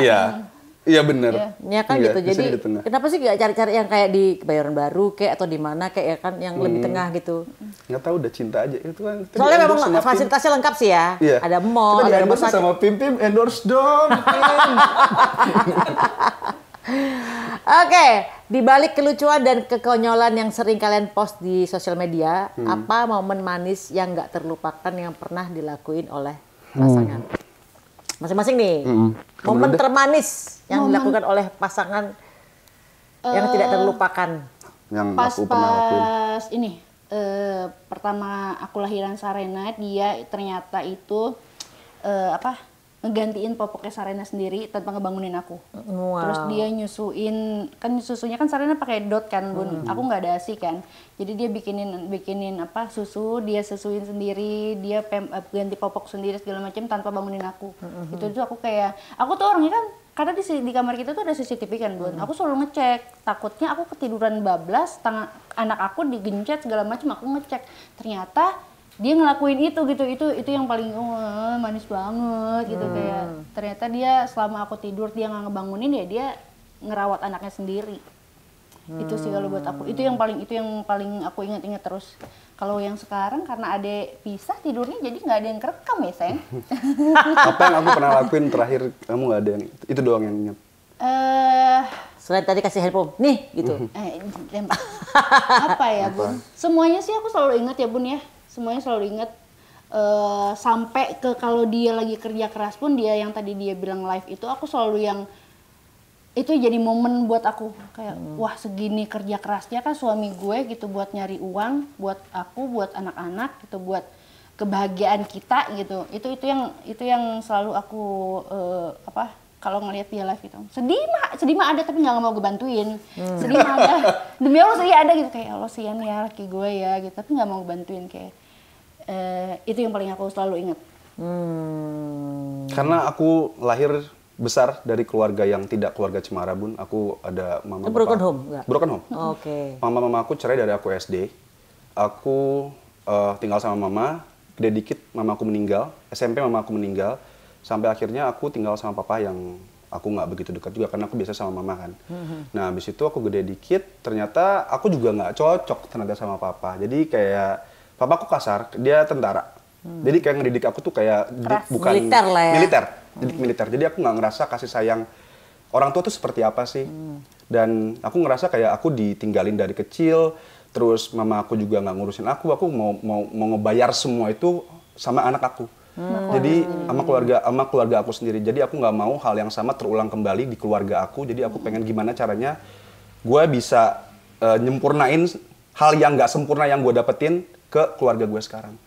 Iya bener. Ya kan gitu. Jadi kenapa sih gak cari-cari yang kayak di Kebayoran Baru kayak atau di mana kayak ya kan yang lebih tengah gitu? Nggak tahu, udah cinta aja itu kan. Soalnya memang fasilitasnya lengkap sih ya. Iya. Ada mall, ada rumah sakit. Sama PIM endorse dong. Oke, di balik kelucuan dan kekonyolan yang sering kalian post di sosial media, apa momen manis yang nggak terlupakan yang pernah dilakuin oleh pasangan? Masing-masing nih, momen termanis yang dilakukan oleh pasangan yang tidak terlupakan. Yang pas aku pernah lakuin. ini pertama aku lahiran Sarena, dia ternyata itu ngegantiin popoknya Sarena sendiri tanpa ngebangunin aku. Terus dia nyusuin, kan susunya kan Sarena pakai dot kan Bun, aku nggak ada ASI kan. Jadi dia bikinin apa susu, dia susuin sendiri, dia ganti popok sendiri segala macam tanpa bangunin aku. Itu tuh aku kayak, aku tuh orangnya kan karena di kamar kita tuh ada CCTV kan Bun. Aku selalu ngecek, takutnya aku ketiduran bablas, tangan anak aku digencet segala macam, aku ngecek. Ternyata dia ngelakuin itu gitu, itu yang paling manis banget gitu kayak. Ternyata dia selama aku tidur dia nggak ngebangunin ya, dia ngerawat anaknya sendiri. Itu sih kalau buat aku, itu yang paling aku ingat-ingat terus. Kalau yang sekarang karena adek pisah tidurnya jadi nggak ada yang kerekam ya sayang. Apa yang aku pernah lakuin terakhir kamu nggak ada yang itu doang yang ingat? Selain tadi kasih handphone, nih gitu. Apa ya Bun? Semuanya sih aku selalu ingat ya Bun ya. Semuanya selalu ingat. Sampai ke kalau dia lagi kerja keras pun, dia yang tadi dia bilang live itu, aku selalu yang itu jadi momen buat aku kayak wah segini kerja kerasnya kan suami gue gitu buat nyari uang buat aku, buat anak-anak gitu, buat kebahagiaan kita gitu. Itu yang selalu aku kalau ngelihat dia live gitu. Sedih mah ada tapi nggak mau gue bantuin. Sedih mah ada. Demi Allah sedih ada gitu kayak Allah sian ya laki gue ya gitu, tapi nggak mau gue bantuin kayak. Itu yang paling aku selalu ingat. Karena aku lahir besar dari keluarga yang tidak keluarga cemara Bun. Aku ada mama broken home enggak? Broken home. Oke. Mama aku cerai dari aku SD. Aku tinggal sama mama, gede dikit mama aku meninggal, SMP mama aku meninggal, sampai akhirnya aku tinggal sama papa yang aku nggak begitu dekat juga karena aku biasa sama mama kan. Nah habis itu aku gede dikit, ternyata aku juga nggak cocok ternyata sama papa. Jadi kayak papa aku kasar, dia tentara. Jadi kayak ngedidik aku tuh kayak bukan militer lah ya. Militer. Jadi aku nggak ngerasa kasih sayang orang tua tuh seperti apa sih. Dan aku ngerasa kayak aku ditinggalin dari kecil, terus mama aku juga nggak ngurusin aku mau ngebayar semua itu sama anak aku. Jadi sama keluarga aku sendiri. Jadi aku nggak mau hal yang sama terulang kembali di keluarga aku. Jadi aku pengen gimana caranya gue bisa nyempurnain hal yang nggak sempurna yang gue dapetin ke keluarga gue sekarang.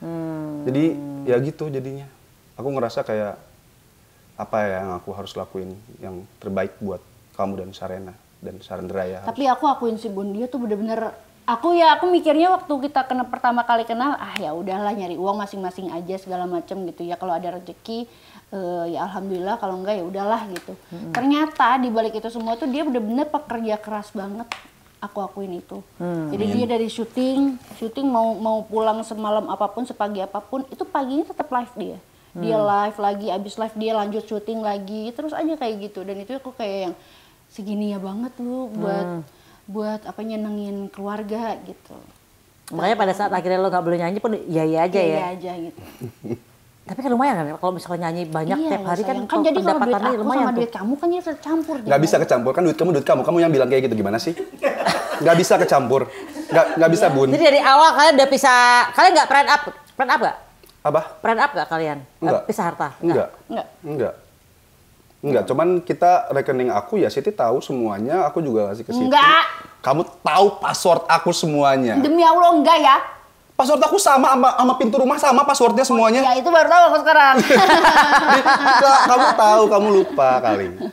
Jadi ya gitu jadinya. Aku ngerasa kayak apa ya yang aku harus lakuin yang terbaik buat kamu dan Sarena dan Sarendraya. Tapi aku akuin sih Bun, dia tuh bener-bener aku mikirnya waktu kita pertama kali kenal, ya udahlah nyari uang masing-masing aja segala macem gitu ya, kalau ada rezeki ya alhamdulillah, kalau enggak ya udahlah gitu. Ternyata di balik itu semua tuh dia bener-bener pekerja keras banget. Aku akuin itu. Jadi dia dari syuting mau pulang semalam apapun, sepagi apapun, itu paginya tetap live dia. Dia live lagi, abis live dia lanjut syuting lagi, terus aja kayak gitu. Dan itu aku kayak yang segini ya banget lu buat apa nyenengin keluarga gitu. Makanya pada saat akhirnya lo nggak boleh nyanyi pun iya aja ya. Iya aja gitu. Tapi kan lumayan kan kalau misalnya nyanyi banyak tiap hari kan jadi kalau duit aku lumayan sama duit kamu kan ya tercampur. Nggak bisa kecampur kan duit kamu yang bilang kayak gitu gimana sih? Nggak bisa kecampur. Nggak bisa Bun. Jadi dari awal kalian udah pisah, kalian nggak friend up nggak? Apa? Friend up nggak kalian? Enggak. Pisah harta? Enggak, cuman kita rekening aku ya Siti tahu semuanya, aku juga kasih ke Siti. Enggak. Kamu tahu password aku semuanya. Demi Allah enggak ya. Password aku sama pintu rumah sama passwordnya semuanya. Ya itu baru tahu aku sekarang. Kamu tahu, kamu lupa kali.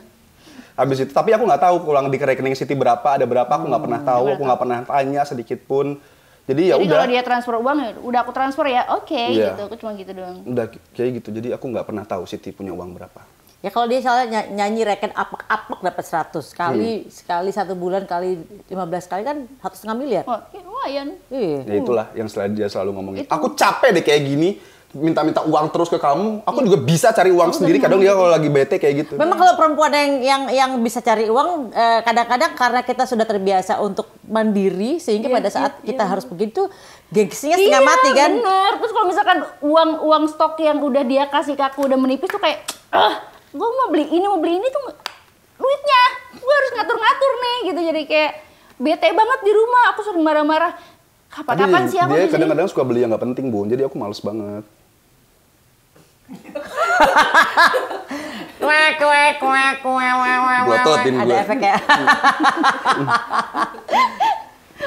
Habis itu, tapi aku nggak tahu pulang di rekening Siti berapa, ada berapa, aku nggak pernah tahu, aku nggak pernah tanya sedikit pun. Jadi ya udah. Jadi kalau dia transfer uang, udah aku transfer ya, oke, gitu. Aku cuma gitu doang. Udah kayak gitu, jadi aku nggak pernah tahu Siti punya uang berapa. Ya kalau dia soalnya nyanyi reken apek dapat 100 sekali 1 bulan kali 15 kali kan 1,5 miliar. Oh, ya lumayan. Iya. Ya itulah yang dia selalu ngomongin. Aku capek deh kayak gini, minta uang terus ke kamu. Aku juga bisa cari uang sendiri. Kadang dia kalau lagi bete kayak gitu. Memang kalau perempuan yang bisa cari uang kadang-kadang karena kita sudah terbiasa untuk mandiri sehingga pada saat kita harus begitu gengsinya setengah mati kan. Bener. Terus kalau misalkan uang stok yang udah dia kasih ke aku udah menipis tuh kayak gue mau beli ini tuh duitnya gue harus ngatur-ngatur nih gitu, jadi kayak bete banget di rumah, aku sering marah-marah kapan sih aku dia kadang-kadang suka beli yang nggak penting Bun, jadi aku males banget. Blototin gue. Ada efek ya.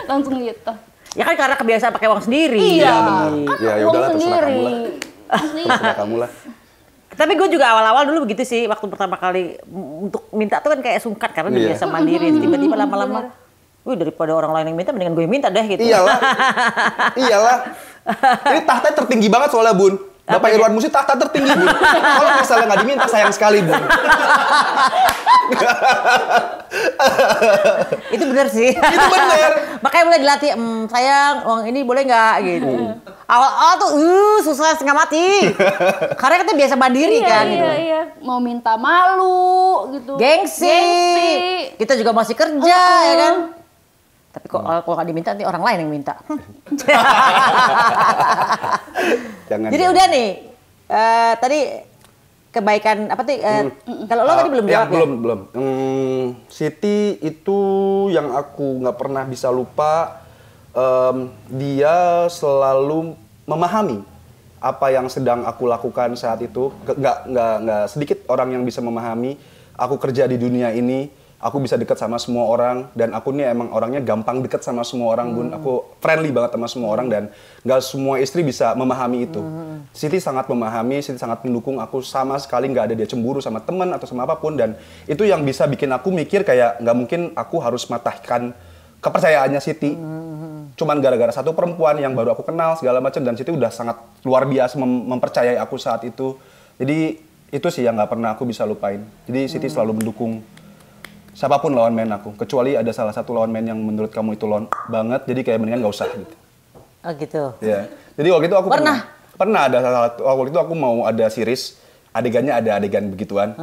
Langsung gitu. Ya kan karena kebiasaan pakai uang sendiri. Iya. Ya udahlah terserah kamu lah. Terserah kamu lah. Tapi gue juga awal-awal dulu begitu sih, waktu pertama kali untuk minta tuh kan kayak sungkan karena udah biasa mandiri. Tiba-tiba lama-lama, daripada orang lain yang minta, mendingan gue minta deh gitu. Iyalah. Ini tahta tertinggi banget soalnya Bun. Bapak Irwan Musi tahta tertinggi Bun. Kalau misalnya nggak diminta sayang sekali Bun. Itu bener sih. Itu bener. Makanya mulai dilatih, sayang, uang ini boleh nggak gitu. Awal-awal tuh susah setengah mati. Karena kita biasa mandiri kan. Iya. Mau minta malu gitu. Gengsi. Kita juga masih kerja ya kan. Tapi kalau nggak diminta nanti orang lain yang minta. Jadi udah nih. Tadi kebaikan apa tuh? Kalau lo tadi belum jawab ya? Belum. Siti itu yang aku nggak pernah bisa lupa. Dia selalu memahami apa yang sedang aku lakukan saat itu. Nggak sedikit orang yang bisa memahami. Aku kerja di dunia ini. Aku bisa dekat sama semua orang dan aku nih emang orangnya gampang dekat sama semua orang Bun. Aku friendly banget sama semua orang dan nggak semua istri bisa memahami itu. Siti sangat memahami, Siti sangat mendukung aku, sama sekali nggak ada dia cemburu sama teman atau sama apapun, dan itu yang bisa bikin aku mikir kayak nggak mungkin aku harus matahkan kepercayaannya Siti. Cuman gara-gara satu perempuan yang baru aku kenal segala macam, dan Siti udah sangat luar biasa mempercayai aku saat itu. Jadi itu sih yang nggak pernah aku bisa lupain. Jadi Siti selalu mendukung siapapun lawan main aku, kecuali ada salah satu lawan main yang menurut kamu itu lawan banget, jadi kayak mendingan nggak usah gitu. Oh gitu. Ya. Jadi waktu itu aku pernah ada waktu itu aku mau ada series, adegannya ada adegan begituan.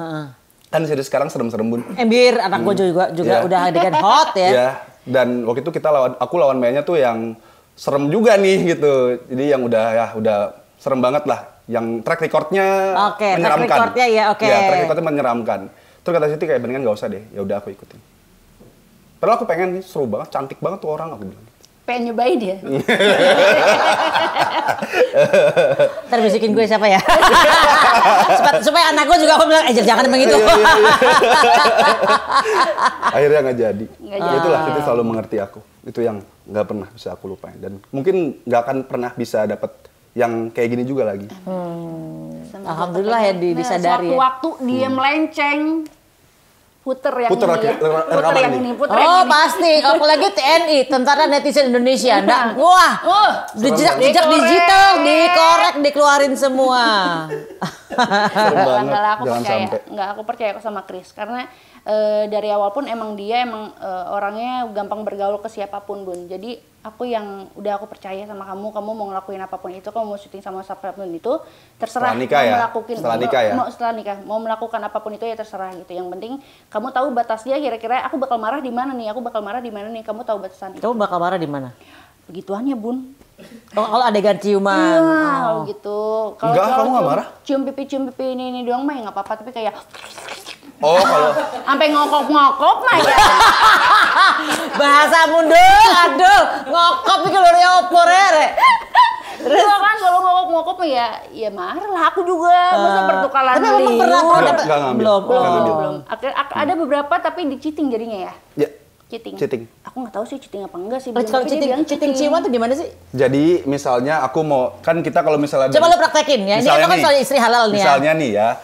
Kan series sekarang serem-serem Bun. Embir, anak gue juga udah adegan hot ya. Iya. Dan waktu itu aku lawan mainnya tuh yang serem juga nih gitu. Jadi yang udah serem banget lah. Yang track recordnya menyeramkan. Track recordnya ya, Ya, track recordnya menyeramkan. Terus kata Siti kayak mendingan nggak usah deh, ya udah aku ikutin. Padahal aku pengen nih, seru banget, cantik banget tuh orang, aku bilang. Pengen nyobain dia. Ntar bisikin gue siapa ya? supaya anak gue juga aku bilang, jangan begitu. Akhirnya nggak jadi. Itulah, Siti selalu mengerti aku. Itu yang nggak pernah bisa aku lupain. Dan mungkin nggak akan pernah bisa dapat yang kayak gini juga lagi. Alhamdulillah ya disadari. Waktu dia melenceng, puter yang ini. Pasti, apalagi TNI, Tentara Netizen Indonesia. Jejak digital, dikorek, dikeluarin semua. Aku percaya sama Chris, karena dari awal pun emang dia orangnya gampang bergaul ke siapapun Bun. Jadi aku aku percaya sama kamu mau ngelakuin apapun itu, kamu mau syuting sama siapapun itu terserah. Setelah nikah mau melakukan apapun itu ya terserah gitu. Yang penting kamu tahu batasnya, kira-kira aku bakal marah di mana nih, kamu tahu batasan itu. Kamu bakal marah di mana? Begituannya Bun. Kalau adegan ciuman. Iya, gitu. Kalau kamu nggak marah? Cium pipi ini doang mah ya nggak apa-apa, tapi kayak kalau sampai ngokok mah ya. Bahasa mundur, aduh, ngokok iki lho ya opo rek. Terus kan kalau ngokok mah ya marah lah aku juga. Masa pertukaran liur. Belum. Ada beberapa tapi di cheating jadinya ya. Ya. Cheating. Aku nggak tahu sih cheating apa enggak sih. Kalau cheating ciuman tuh gimana sih? Jadi misalnya aku mau, kan kita kalau misalnya coba lo praktekin ya. Ini kan soal istri halal nih ya. Misalnya nih ya,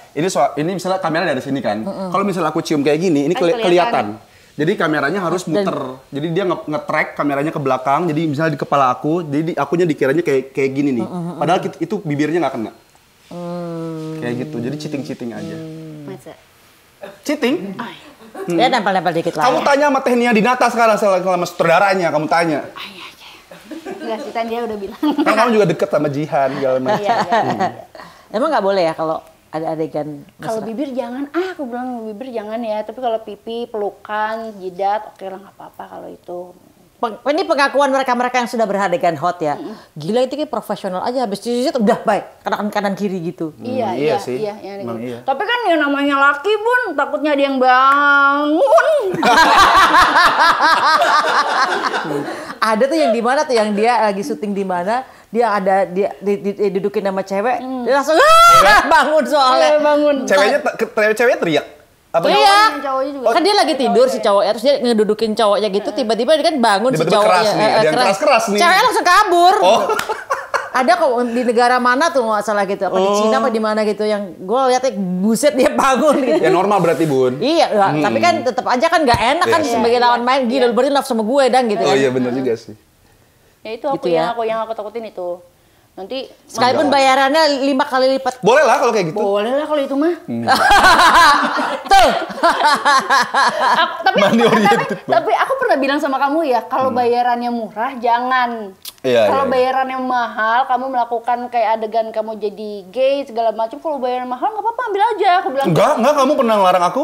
ini misalnya kamera dari sini kan. Kalau misalnya aku cium kayak gini, ini kelihatan. Jadi kameranya harus muter. Jadi dia nge-track kameranya ke belakang. Jadi misalnya di kepala aku, jadi akunya dikiranya kayak gini nih. Padahal itu bibirnya nggak kena. Kayak gitu. Jadi cheating aja. Masa? Cheating? Ya nempel-nempel dikit lah. Kamu tanya sama Tehnia Dinata sekarang sama sutradaranya, kamu tanya. Enggak sih, dia udah bilang. Kan kamu juga deket sama Jihan segala macam. Iya. Emang nggak boleh ya kalau ada adegan? Kalau bibir jangan, aku bilang bibir jangan ya. Tapi kalau pipi, pelukan, jidat, oke lah nggak apa-apa kalau itu. Ini pengakuan mereka yang sudah beradegan hot ya. Gila itu kayak profesional aja, habis cuci udah baik kanan kiri gitu. Iya sih. Iya. Tapi kan yang namanya laki Bun, takutnya dia yang bangun. Ada tuh yang di mana tuh yang dia lagi syuting di mana, dia didudukin sama cewek, dia langsung bangun soalnya. Bangun. Ceweknya teriak. Iya, kan dia lagi tidur si cowoknya, terus dia ngedudukin cowoknya gitu, tiba-tiba dia kan bangun si cowoknya. Keras nih, ada yang keras nih. Ceweknya langsung kabur. Ada kok di negara mana tuh nggak salah gitu, apa di Cina apa di mana gitu yang gue lihatnya buset dia bangun gitu. Ya normal berarti Bun. Iya, tapi kan tetap aja kan nggak enak kan sebagai lawan main gila berarti nafsu sama gue dan gitu kan. Oh iya benar juga sih. Ya itu aku gitu yang aku takutin itu. Nanti sekalipun bayarannya 5 kali lipat. Boleh lah kalau kayak gitu. Boleh lah kalau itu mah. Tuh. Tapi aku pernah bilang sama kamu ya, kalau bayarannya murah jangan. Kalau bayarannya mahal, kamu melakukan kayak adegan kamu jadi gay segala macam. Kalau bayaran mahal nggak apa-apa, ambil aja. Aku bilang. Enggak, kamu pernah ngelarang aku?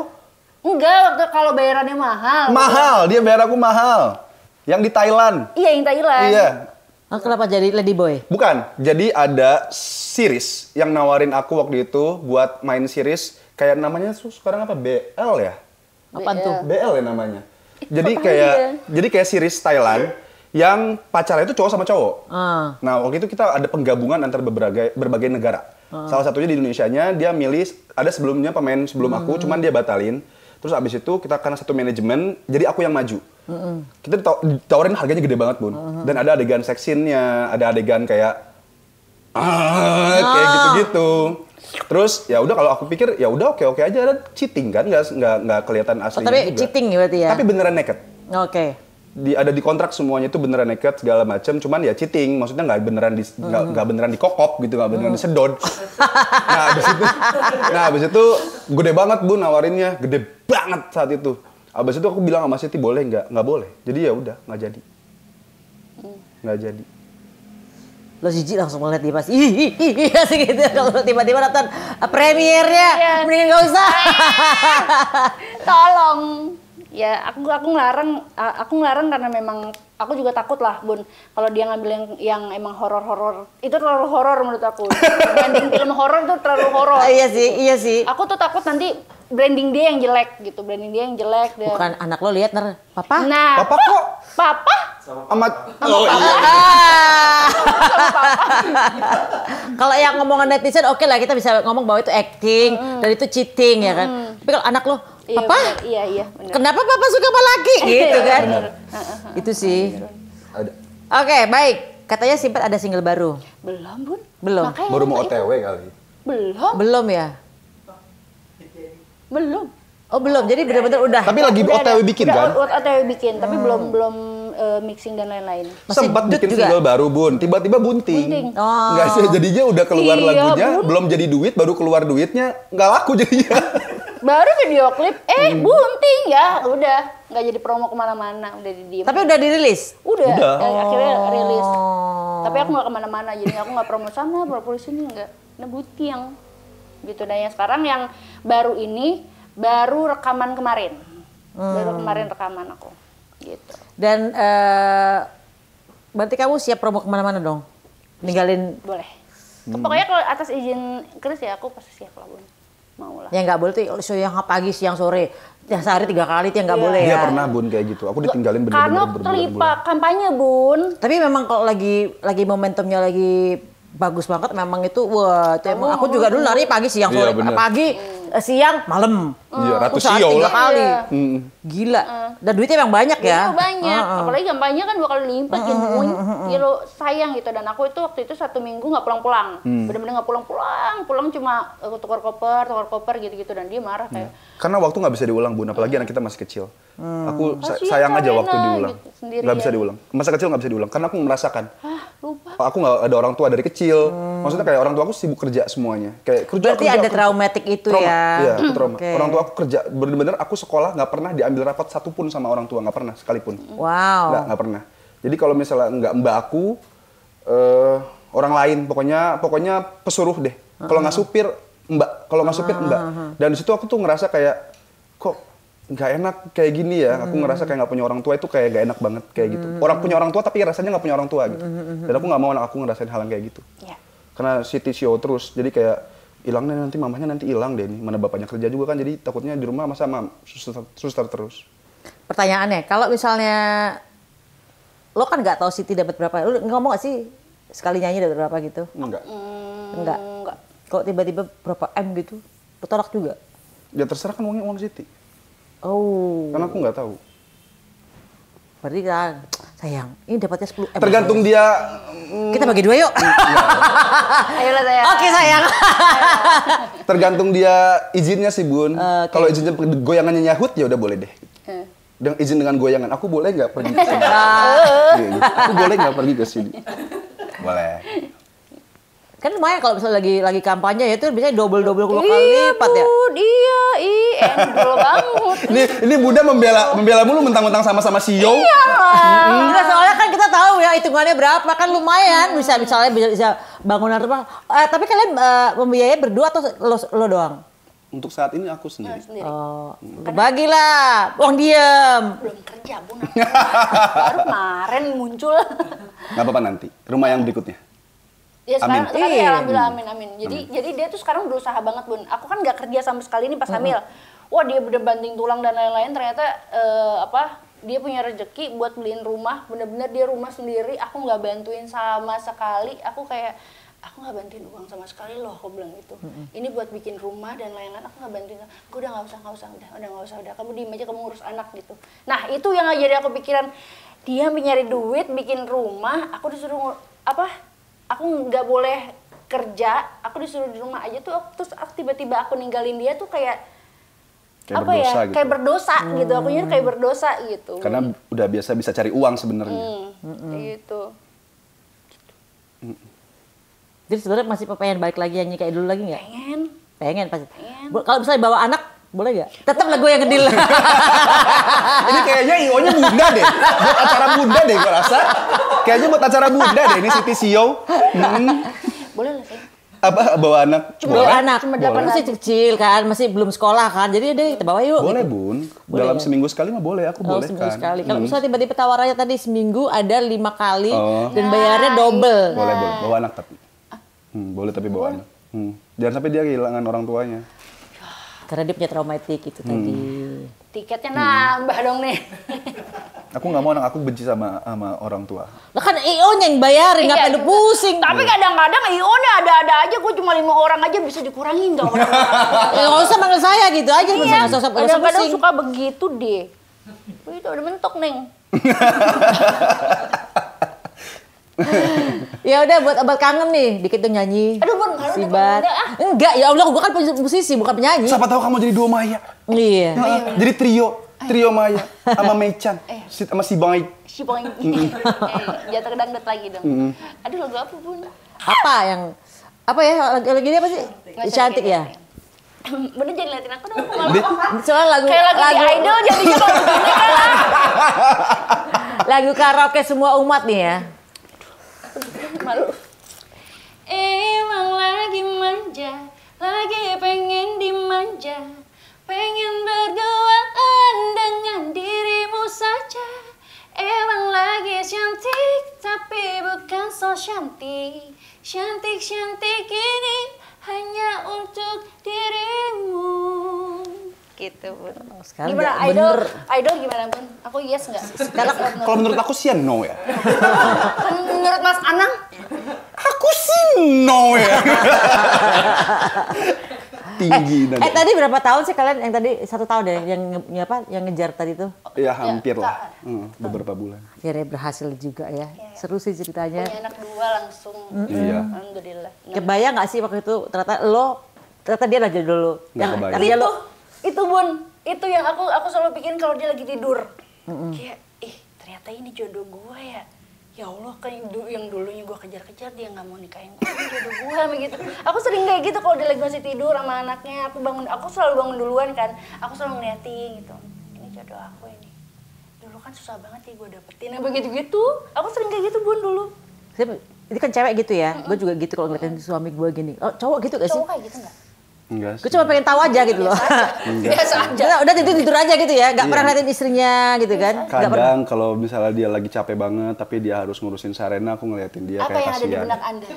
Enggak, waktu kalau bayarannya mahal. Mahal, dia bayar aku mahal. Yang di Thailand. Iya, yang Thailand. Iya. Kenapa jadi Lady Boy? Bukan, jadi ada series yang nawarin aku waktu itu buat main series kayak namanya sekarang apa? BL ya? Apaan tuh? BL ya namanya. Jadi kayak series Thailand yang pacarnya itu cowok sama cowok. Nah, waktu itu kita ada penggabungan antara berbagai negara. Salah satunya di Indonesianya dia milih ada sebelumnya pemain sebelum aku, cuman dia batalin. Terus abis itu kita karena satu manajemen, jadi aku yang maju. Kita ditawarin harganya gede banget Bun. Dan ada adegan sex scene-nya, ada adegan kayak kayak gitu-gitu. Terus ya udah kalau aku pikir ya udah oke aja, ada cheating kan, nggak kelihatan aslinya tapi juga. Cheating berarti ya. Tapi beneran naked. Oke. Ada di kontrak semuanya itu beneran naked segala macam, cuman ya cheating, maksudnya nggak beneran dikokop gitu, nggak beneran disedot. Nah abis itu gede banget Bun nawarinnya, gede banget saat itu. Abis itu aku bilang sama Siti boleh nggak boleh, jadi ya udah nggak jadi. Lo jijik langsung ngeliat dia pas iya sih gitu. Kalau tiba-tiba nonton premiernya, mending nggak usah. Tolong. Ya aku ngelarang karena memang aku juga takut lah Bun kalau dia ngambil yang emang horor itu terlalu horor menurut aku. Branding film horor tuh terlalu horor. Iya sih. Aku tuh takut nanti branding dia yang jelek gitu, dia. Bukan anak lo lihat papa? Nah, papa kok? Papa? Sama iya. Kalau yang ngomongan netizen oke lah kita bisa ngomong bahwa itu acting dan itu cheating ya kan. Tapi kalau anak lo papa? Iya, bener. Kenapa papa suka sama laki? Gitu kan. Itu sih. Ada. Oke, baik. Katanya Simpet ada single baru. Belum, Bun. Belum. Makanya baru mau OTW kali. Belum ya? Belum. Oh, belum. Jadi benar-benar udah. Tapi lagi OTW bikin kan? OTW bikin, tapi belum mixing dan lain-lain. Sempat bikin single baru Bun, tiba-tiba bunting. Nggak sih, jadinya udah keluar lagunya, belum jadi duit, baru keluar duitnya, nggak laku jadinya. Baru video klip, bunting ya, udah nggak jadi promo kemana-mana, udah didiem. Tapi udah dirilis? Udah. Akhirnya rilis. Tapi aku nggak kemana-mana, jadi aku nggak promo sana, promo sini nggak. Nah bunting gitu. Dan yang sekarang yang baru ini, baru rekaman kemarin. Baru kemarin rekaman aku, gitu. Dan berarti kamu siap promo kemana-mana dong? Ninggalin? Boleh. Pokoknya kalau atas izin Chris ya aku pasti siap lah Bun. Mau lah. Ya nggak boleh tuh show yang pagi, siang, sore. Ya sehari 3 kali itu yang nggak boleh ya. Dia pernah Bun kayak gitu. Aku ditinggalin bener-bener Karena terlibat kampanye Bun. Tapi memang kalau lagi momentumnya lagi bagus banget memang itu wah itu emang aku juga dulu lari pagi, siang, sore. Pagi, siang, malam. Iya, ratus sehari 3 lah. kali. Gila. Dan duitnya emang banyak ya. Duitnya banyak. Apalagi kampanye kan 2 kali lipat ya. Lo sayang gitu. Dan aku itu waktu itu 1 minggu nggak pulang-pulang. Bener-bener nggak pulang-pulang. Pulang cuma tukar koper gitu-gitu. Dan dia marah kayak. Karena waktu nggak bisa diulang Bun, apalagi anak kita masih kecil. Aku sayang aja waktu diulang. Gitu, nggak bisa diulang. Masa kecil nggak bisa diulang. Karena aku merasakan. Lupa. Aku nggak ada orang tua dari kecil. Maksudnya kayak orang tua aku sibuk kerja semuanya. Kayak berarti ada traumatik itu ya. Iya, aku trauma. Okay. Orang tua aku kerja, bener-bener aku sekolah nggak pernah diambil rapat satupun sama orang tua, nggak pernah sekalipun. Wow. Nggak pernah. Jadi kalau misalnya nggak mbak aku, orang lain, pokoknya pesuruh deh. Kalau nggak supir mbak, kalau nggak supir mbak. Dan di situ aku tuh ngerasa kayak kok nggak enak kayak gini ya. Aku ngerasa kayak nggak punya orang tua itu kayak nggak enak banget kayak gitu. Orang punya orang tua tapi rasanya nggak punya orang tua gitu. Dan aku nggak mau anak aku ngerasain hal yang kayak gitu. Yeah. Karena Siti show terus, jadi kayak hilangnya nanti mamahnya nanti hilang deh nih. Mana bapaknya kerja juga kan, jadi takutnya di rumah masa suster terus. Pertanyaannya, kalau misalnya lo kan nggak tahu Siti dapat berapa, lo ngomong nggak sih sekali nyanyi dapat berapa gitu? Enggak. Enggak. Kalau tiba-tiba berapa M gitu, lo tolak juga? Ya terserah kan uangnya uang Siti. Oh. Karena aku nggak tahu. Berarti kan, sayang, ini dapatnya 10 M. Tergantung dia. Kita bagi 2 yuk. Ayolah sayang. Oke sayang. Tergantung dia izinnya sih Bun. Kalau izinnya goyangannya nyahut ya udah boleh deh. Dengan izin dengan goyangan, aku boleh nggak pergi ke sini? Aku boleh nggak pergi ke sini? Boleh. Kan lumayan kalau misalnya lagi kampanye ya itu biasanya double kali lipat ya. Iya, endul banget. Ini Bunda membela mulu mentang-mentang sama-sama CEO. Enggak, soalnya kan kita tahu ya hitungannya berapa, kan lumayan bisa bangunan rumah. Tapi kalian membiayai berdua atau lo doang? Untuk saat ini aku sendiri. Oh, bagilah uang diem. Belum kerja Bun. Baru kemarin muncul. Nggak apa-apa nanti. Rumah yang berikutnya. Ya sekarang Amin. ya alhamdulillah amin. Jadi dia tuh sekarang berusaha banget Bun. Aku kan nggak kerja sama sekali nih pas hamil. Wah dia bener banting tulang dan lain-lain. Ternyata dia punya rezeki buat beliin rumah. Bener-bener dia rumah sendiri. Aku nggak bantuin sama sekali. Aku nggak bantuin uang sama sekali loh, aku bilang gitu. Ini buat bikin rumah dan lain-lain, aku nggak bantuin. Gue udah nggak usah, udah. Kamu diem aja, kamu ngurus anak gitu. Nah itu yang jadi aku pikiran. Dia nyari duit, bikin rumah, aku disuruh Aku nggak boleh kerja, aku disuruh di rumah aja tuh. Terus tiba-tiba aku ninggalin dia tuh kayak berdosa gitu. Kayak berdosa gitu. Aku nyari kayak berdosa gitu. Karena udah biasa bisa cari uang sebenarnya. Gitu. Jadi sebenarnya masih pengen balik lagi nyanyi kayak dulu lagi nggak? Pengen pasti. Kalau misalnya bawa anak, boleh nggak? Tetap lagu yang ngedil. Ini kayaknya IO-nya Bunda deh. Buat acara Bunda deh gue rasa. Kayaknya buat acara Bunda deh ini Siti CEO. Boleh lah sih. Bawa anak? Bawa anak. Masih kecil kan, masih belum sekolah kan. Jadi deh kita bawa yuk. Boleh gitu. Bun. Boleh, dalam ya? Seminggu sekali mah boleh, aku boleh seminggu kan. sekali. Kalau misalnya tiba-tiba tawarannya tadi seminggu ada 5 kali dan bayarnya double. Boleh. Bawa anak tapi. Boleh tapi bawa anak. Jangan sampai dia kehilangan orang tuanya. Karena dia punya traumatik itu tadi. Tiketnya nambah dong nih. Aku nggak mau anak aku benci sama orang tua. Lah kan IO-nya yang bayarin, ngapain lu pusing. Tapi kadang-kadang IO-nya ada-ada aja, gue cuma 5 orang aja bisa dikurangin nggak orang. Ya nggak usah manggil saya gitu aja. Iya, Nggak usah kadang-kadang pusing. suka begitu deh. Itu udah mentok, Neng. Ya udah buat obat kangen nih, dikit dong nyanyi. Aduh, Bun, malu Sibat. Enggak, ya Allah, gua kan musisi bukan penyanyi. Siapa tahu kamu jadi duo Maya. Iya. Jadi trio Maya sama Meichan, sama si Boy. Si Boy. Jatuh ke dangdut lagi dong. Aduh, lagu apa, Bun? Apa ya? Lagi ini apa sih? Cantik ya? Bener jadi liatin aku dong, aku malu. Soalnya lagu di Idol jadinya kalau begini kan. Lagu karaoke semua umat nih ya. Malu. Emang lagi manja, lagi pengen dimanja, pengen berduaan dengan dirimu saja. Emang lagi cantik, tapi bukan so cantik. Cantik ini hanya untuk dirimu. Gitu, Bun. Sekarang Gimana idol gimana, Bun? Aku yes nggak? Kalau menurut aku sih no ya. Menurut Mas Anang? Aku sih no ya. Tinggi nanti. Tadi berapa tahun sih kalian yang tadi 1 tahun deh yang ngejar tadi tuh? Ya hampir lah. Beberapa bulan. Ya berhasil juga ya. Seru sih ceritanya. Punya anak 2 langsung. Iya. Alhamdulillah. Kebayang nggak sih waktu itu ternyata dia lah jodoh lo. Nggak kebayang. Itu Bun, itu yang aku selalu pikirin kalau dia lagi tidur. Kayak, ternyata ini jodoh gue ya. Ya Allah, kan yang dulunya gue kejar-kejar dia nggak mau nikahin gue, ini jodoh gue begitu. Aku sering kayak gitu kalau dia lagi masih tidur sama anaknya. Aku selalu bangun duluan kan. Aku selalu ngeliatin gitu. Ini jodoh aku ini. Dulu kan susah banget ya gue dapetin begitu-gitu. Aku sering kayak gitu Bun dulu. Ini kan cewek gitu ya. Gue juga gitu kalau ngeliatin suami gue gini. Oh, cowok gitu gak sih? Cowok kayak gitu nggak? Enggak sih. Gue cuma pengen tahu aja gitu loh. Biasa aja. Udah tidur aja gitu ya, nggak pernah ngeliatin istrinya gitu kan. Kadang kalau misalnya dia lagi capek banget, tapi dia harus ngurusin Sarena, aku ngeliatin dia apa kayak yang kasihan. ada di benak Anda?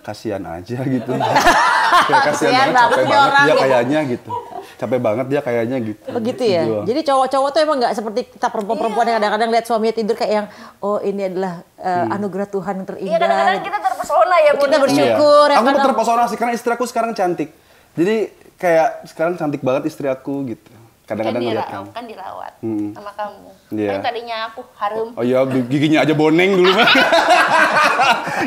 Kasihan aja gitu. Kayak kasihan banget, capek banget dia kayaknya gitu. Capek banget dia kayaknya gitu. Begitu ya. Jadi cowok-cowok tuh emang nggak seperti kita perempuan-perempuan yang kadang-kadang lihat suaminya tidur kayak yang ini adalah anugerah Tuhan yang terindah. Iya, kadang-kadang kita terpesona ya Bun. Kita bersyukur. Iya. Aku terpesona sih karena istri aku sekarang cantik. Jadi kayak sekarang cantik banget istri aku gitu. Kadang-kadang ngeliat kamu. Kan dirawat sama kamu. Kan tadinya aku harum. Oh iya, giginya aja boneng dulu mah.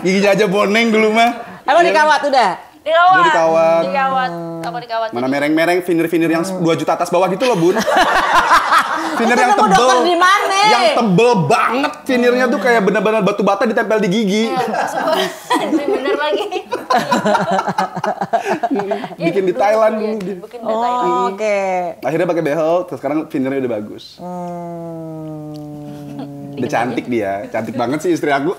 Giginya aja boneng dulu mah. Emang dikawat udah? Dikawat. Aku dikawat. Mana mereng-mereng, finir-finir yang 2 juta atas bawah gitu loh, Bun. Finir yang tebel. Dokter di mana? Yang tebel banget finirnya tuh kayak benar-benar batu bata ditempel di gigi. Bener lagi. Bikin di Thailand dulu. Bikin di Thailand. Oke. Akhirnya pakai behel, terus sekarang finirnya udah bagus. Udah cantik dia, cantik banget sih istri aku.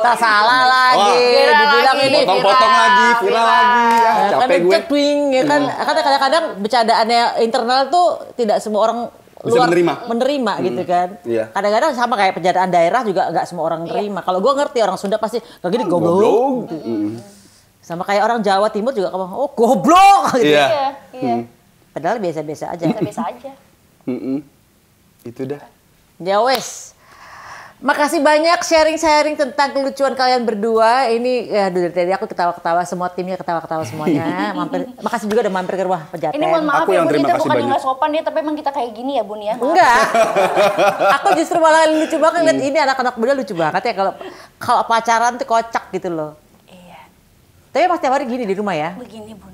Tak salah lagi. Dibilang ini potong-potong lagi, viral lagi. Capek gue. Ya kan kadang-kadang bercandaannya internal tuh tidak semua orang bisa menerima gitu kan. Iya. Kadang-kadang sama kayak penjadaan daerah juga nggak semua orang terima. Kalau gue ngerti orang Sunda pasti kayak gini goblok. Sama kayak orang Jawa Timur juga ngomong, oh goblok gitu. Iya. Padahal biasa-biasa aja. Biasa aja. Itu dah. Ya wes. Makasih banyak sharing-sharing tentang kelucuan kalian berdua. Ini ya dari tadi aku ketawa-ketawa, semua timnya ketawa-ketawa semuanya. Makasih juga udah mampir ke rumah Pejaten. Ini mohon maaf aku ya yang Bun, terima kita kasih bukan banyak. nggak sopan ya, tapi emang kita kayak gini ya Bun ya. Enggak. Aku justru malah lucu banget lihat ini anak-anak muda lucu banget ya kalau pacaran tuh kocak gitu loh. Iya. Tapi pasti hari gini di rumah ya. Begini Bun.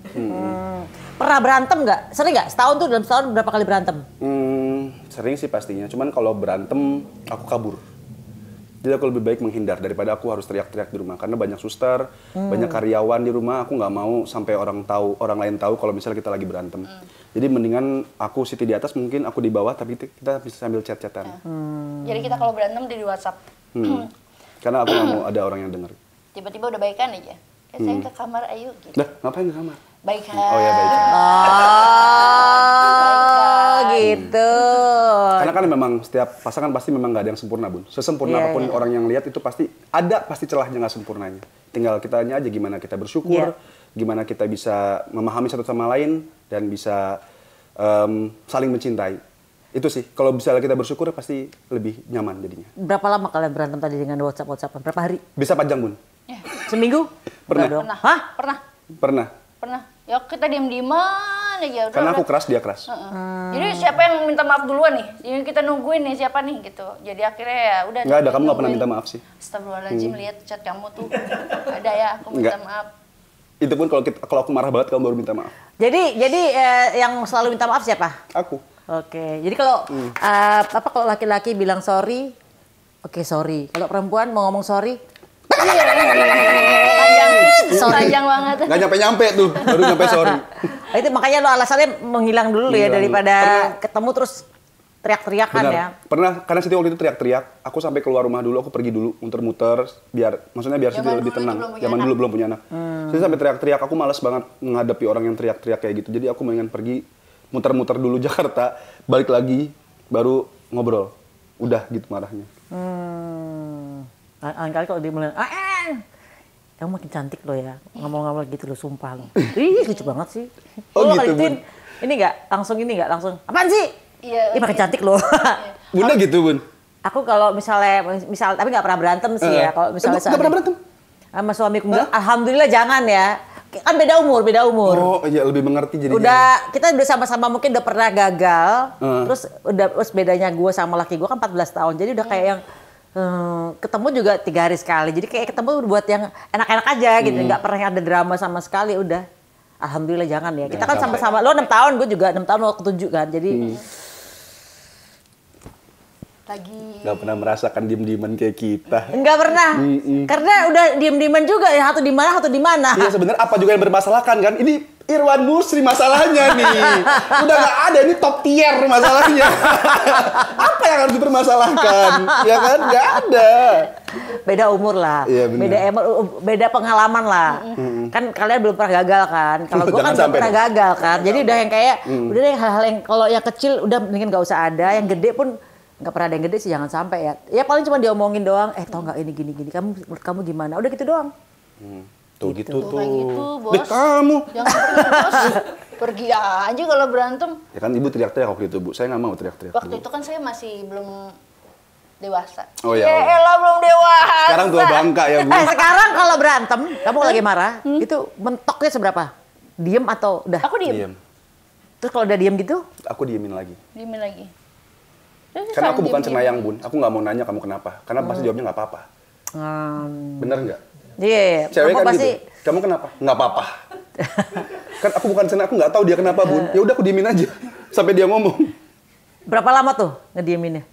Pernah berantem nggak? Sering nggak? Setahun tuh dalam setahun berapa kali berantem? Sering sih pastinya. Cuman kalau berantem aku kabur. Jadi aku lebih baik menghindar daripada aku harus teriak-teriak di rumah. Karena banyak suster, banyak karyawan di rumah. Aku nggak mau sampai orang lain tahu kalau misalnya kita lagi berantem. Jadi mendingan aku Siti di atas, mungkin aku di bawah, tapi kita bisa sambil chat-chatan. Jadi kita kalau berantem di WhatsApp. Karena aku nggak mau ada orang yang dengar. Tiba-tiba udah baikan aja. Saya ke kamar ayo gitu. Dah, ngapain ke kamar? Baikan. Oh ya baikan. Gitu. Karena kan memang setiap pasangan pasti memang nggak ada yang sempurna, Bun. Sesempurna apapun orang yang lihat itu pasti celahnya nggak sempurnanya. Tinggal kitanya aja gimana kita bersyukur, gimana kita bisa memahami satu sama lain dan bisa saling mencintai. Itu sih, kalau misalnya kita bersyukur pasti lebih nyaman jadinya. Berapa lama kalian berantem tadi dengan WhatsApp-WhatsAppan? Berapa hari? Bisa panjang, Bun. Seminggu? Pernah. Hah? Pernah. Ya kita diem-dieman aja. Karena aku keras, dia keras. Jadi siapa yang minta maaf duluan nih? Jadi kita nungguin nih siapa nih gitu. Jadi akhirnya ya udah. Nggak ada, kamu nggak pernah minta maaf sih. Astagfirullahaladzim, lihat chat kamu tuh. Ada ya, aku minta maaf. Itu pun kalau aku marah banget kamu baru minta maaf. Jadi yang selalu minta maaf siapa? Aku. Oke. Jadi kalau kalau laki-laki bilang sorry, oke sorry. Kalau perempuan mau ngomong sorry, Panjang banget. Nggak nyampe-nyampe tuh, baru nyampe sorry. Itu makanya lo alasannya menghilang dulu ya daripada ketemu terus teriak-teriakan ya. Pernah, karena Siti waktu itu teriak-teriak, aku sampai keluar rumah dulu, aku pergi dulu, muter-muter, biar Siti lebih tenang. Zaman dulu belum punya anak. Jadi sampai teriak-teriak, aku malas banget menghadapi orang yang teriak-teriak kayak gitu. Jadi aku mendingan pergi, muter-muter dulu Jakarta, balik lagi, baru ngobrol. Udah gitu marahnya. Kali kalau dia mulai, kamu makin cantik lo ya, ngomong-ngomong gitu lo, sumpah lo. Ih, lucu banget sih. Oh gitu, Bun. Ini nggak langsung, apaan sih? Iya. Ih, makin cantik lo. Bunda gitu, Bun? Aku kalau misalnya, tapi nggak pernah berantem sih ya. Kalau misalnya nggak pernah berantem? Sama suamiku, alhamdulillah jangan ya. Kan beda umur. Oh iya, lebih mengerti jadi. Kita udah sama-sama mungkin udah pernah gagal. Terus bedanya gue sama laki gue kan 14 tahun. Jadi udah kayak yang ketemu juga 3 hari sekali. Jadi kayak ketemu buat yang enak-enak aja gitu. Nggak pernah ada drama sama sekali. Udah, alhamdulillah jangan ya. Kita kan sama-sama, lo 6 tahun, gue juga 6 tahun, lo ke-7 kan. Jadi nggak pernah merasakan diem-dieman kayak kita. Nggak pernah. Karena udah diem-dieman juga ya, satu di mana. Iya, sebenarnya apa juga yang bermasalahkan kan? Ini Irwan Musri masalahnya nih. Udah nggak ada, ini top tier masalahnya. Apa yang harus dipermasalahkan? Ya kan? Nggak ada. Beda umur lah, iya, beda pengalaman lah. Kan kalian belum pernah gagal kan? Kalau gue kan belum pernah gagal kan. Jadi udah yang kayak, udah deh hal-hal yang kalau yang kecil udah mendingan nggak usah ada. Yang gede pun nggak pernah ada yang gede sih, jangan sampai ya. Ya paling cuma diomongin doang, tau nggak ini gini. Menurut kamu gimana? Udah gitu doang. Tuh gitu tuh. Kayak gitu, Bos. Deh, kamu. Jangan pergi, Bos. Pergi aja kalau berantem. Ya kan ibu teriak-teriak waktu itu, Bu. Saya nggak mau teriak-teriak. Waktu itu kan saya masih belum dewasa. Oh ya. Elah belum dewasa. Sekarang tua bangka ya, Bu. Sekarang kalau berantem, kamu lagi marah, itu mentoknya seberapa? Diem atau udah? Aku diem. Terus kalau udah diem gitu? Aku diemin lagi. Diemin lagi. Karena aku bukan cenayang, Bun. Aku nggak mau nanya kamu kenapa. Karena pasti jawabnya nggak apa-apa. Bener nggak? Iya. Cewek kan pasti... gitu. Kamu kenapa? Nggak apa-apa. Kan aku bukan cenayang, aku nggak tahu dia kenapa, Bun. Ya udah aku diemin aja sampai dia ngomong. Berapa lama tuh ngedieminnya?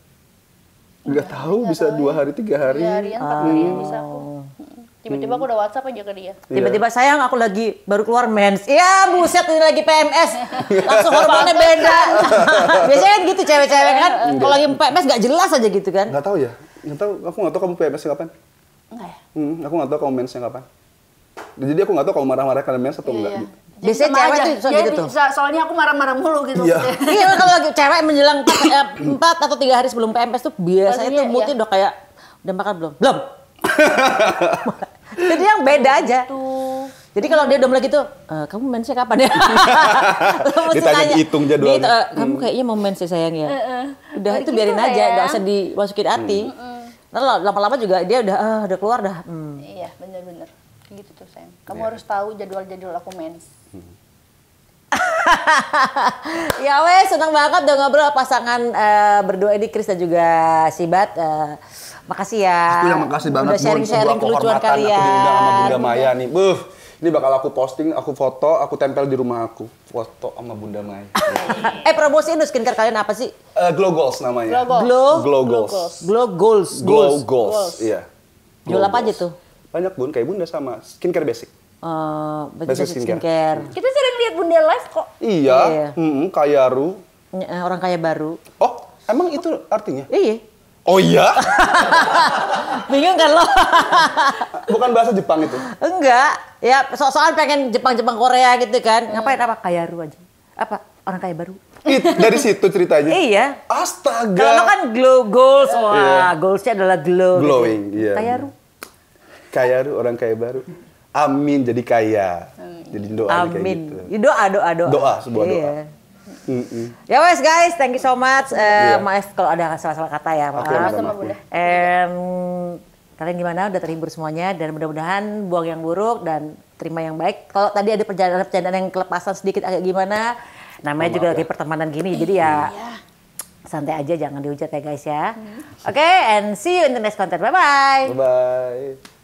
Nggak tahu, bisa 2 hari, 3 hari. 3 harian, 4 harian bisa aku. Tiba-tiba aku udah WhatsApp aja ke dia. Tiba-tiba sayang aku lagi baru keluar mens. Ya buset ini lagi PMS. Langsung hormonnya beda. Biasanya kan gitu cewek-cewek kan. Kalau lagi PMS nggak jelas aja gitu kan. Nggak tahu ya. Nggak tahu. Aku nggak tahu kamu PMS-nya kapan. Enggak ya? Aku nggak tahu kamu mensnya kapan. Jadi aku nggak tahu kamu marah-marah karena mens atau enggak. Iya. Biasanya cewek tuh gitu tuh. Soalnya aku marah-marah mulu gitu. Iya. Iya kalau lagi cewek menjelang 4 atau 3 hari sebelum PMS tuh biasanya tuh moodnya udah kayak udah makan belum? Belum. Jadi yang beda aja. Jadi kalau dia udah mulai gitu, kamu mensnya kapan ya? Ditanya hitung jadwalnya. Kamu kayaknya mau mens ya sayang ya. Udah itu biarin aja, nggak usah dimasukin hati. Ntar lama-lama juga dia udah keluar dah. Iya bener-bener. Gitu tuh sayang. Kamu harus tahu jadwal-jadwal aku mens. Ya wes, senang banget udah ngobrol pasangan berdua ini, Chris dan juga Sibat. Makasih ya. Aku yang makasih banget. Udah sharing-sharing kelucuan kalian. Aku diundang sama Bunda Maya nih. Ini bakal aku posting, aku foto, aku tempel di rumah aku. Foto sama Bunda Maya. Promosiin dulu skincare kalian apa sih? Glow Goals namanya. Glow Goals. Glow Goals. Iya. Jual apa aja tuh? Banyak Bun, kayak Bunda sama skincare basic. Basic skincare. Kita sering lihat Bunda live kok. Iya. Kayaru. Orang kaya baru. Oh, emang itu artinya? Iya. Oh iya? Bingung kan lo? Bukan bahasa Jepang itu? Enggak. Ya soal pengen Jepang Korea gitu kan. Ngapain apa? Kayaru aja. Apa? Orang kaya baru. Dari situ ceritanya? Iya. Astaga. Kalau kan glow goals. Wah, goalsnya adalah glow. Glowing, gitu. Iya. Kayaru. Kayaru, orang kaya baru. Amin, jadi kaya. Jadi doa Amin. kayak gitu. Doa. Doa, sebuah doa. Ya wes guys, thank you so much. Maaf kalau ada salah-salah kata ya. Maaf. Sama Bunda. Kalian gimana? Udah terhibur semuanya dan mudah-mudahan buang yang buruk dan terima yang baik. Kalau tadi ada perjalanan yang kelepasan sedikit agak gimana, namanya juga lagi pertemanan gini, jadi ya santai aja, jangan dihujat ya guys ya. Oke, and see you in the next content. Bye bye. Bye bye.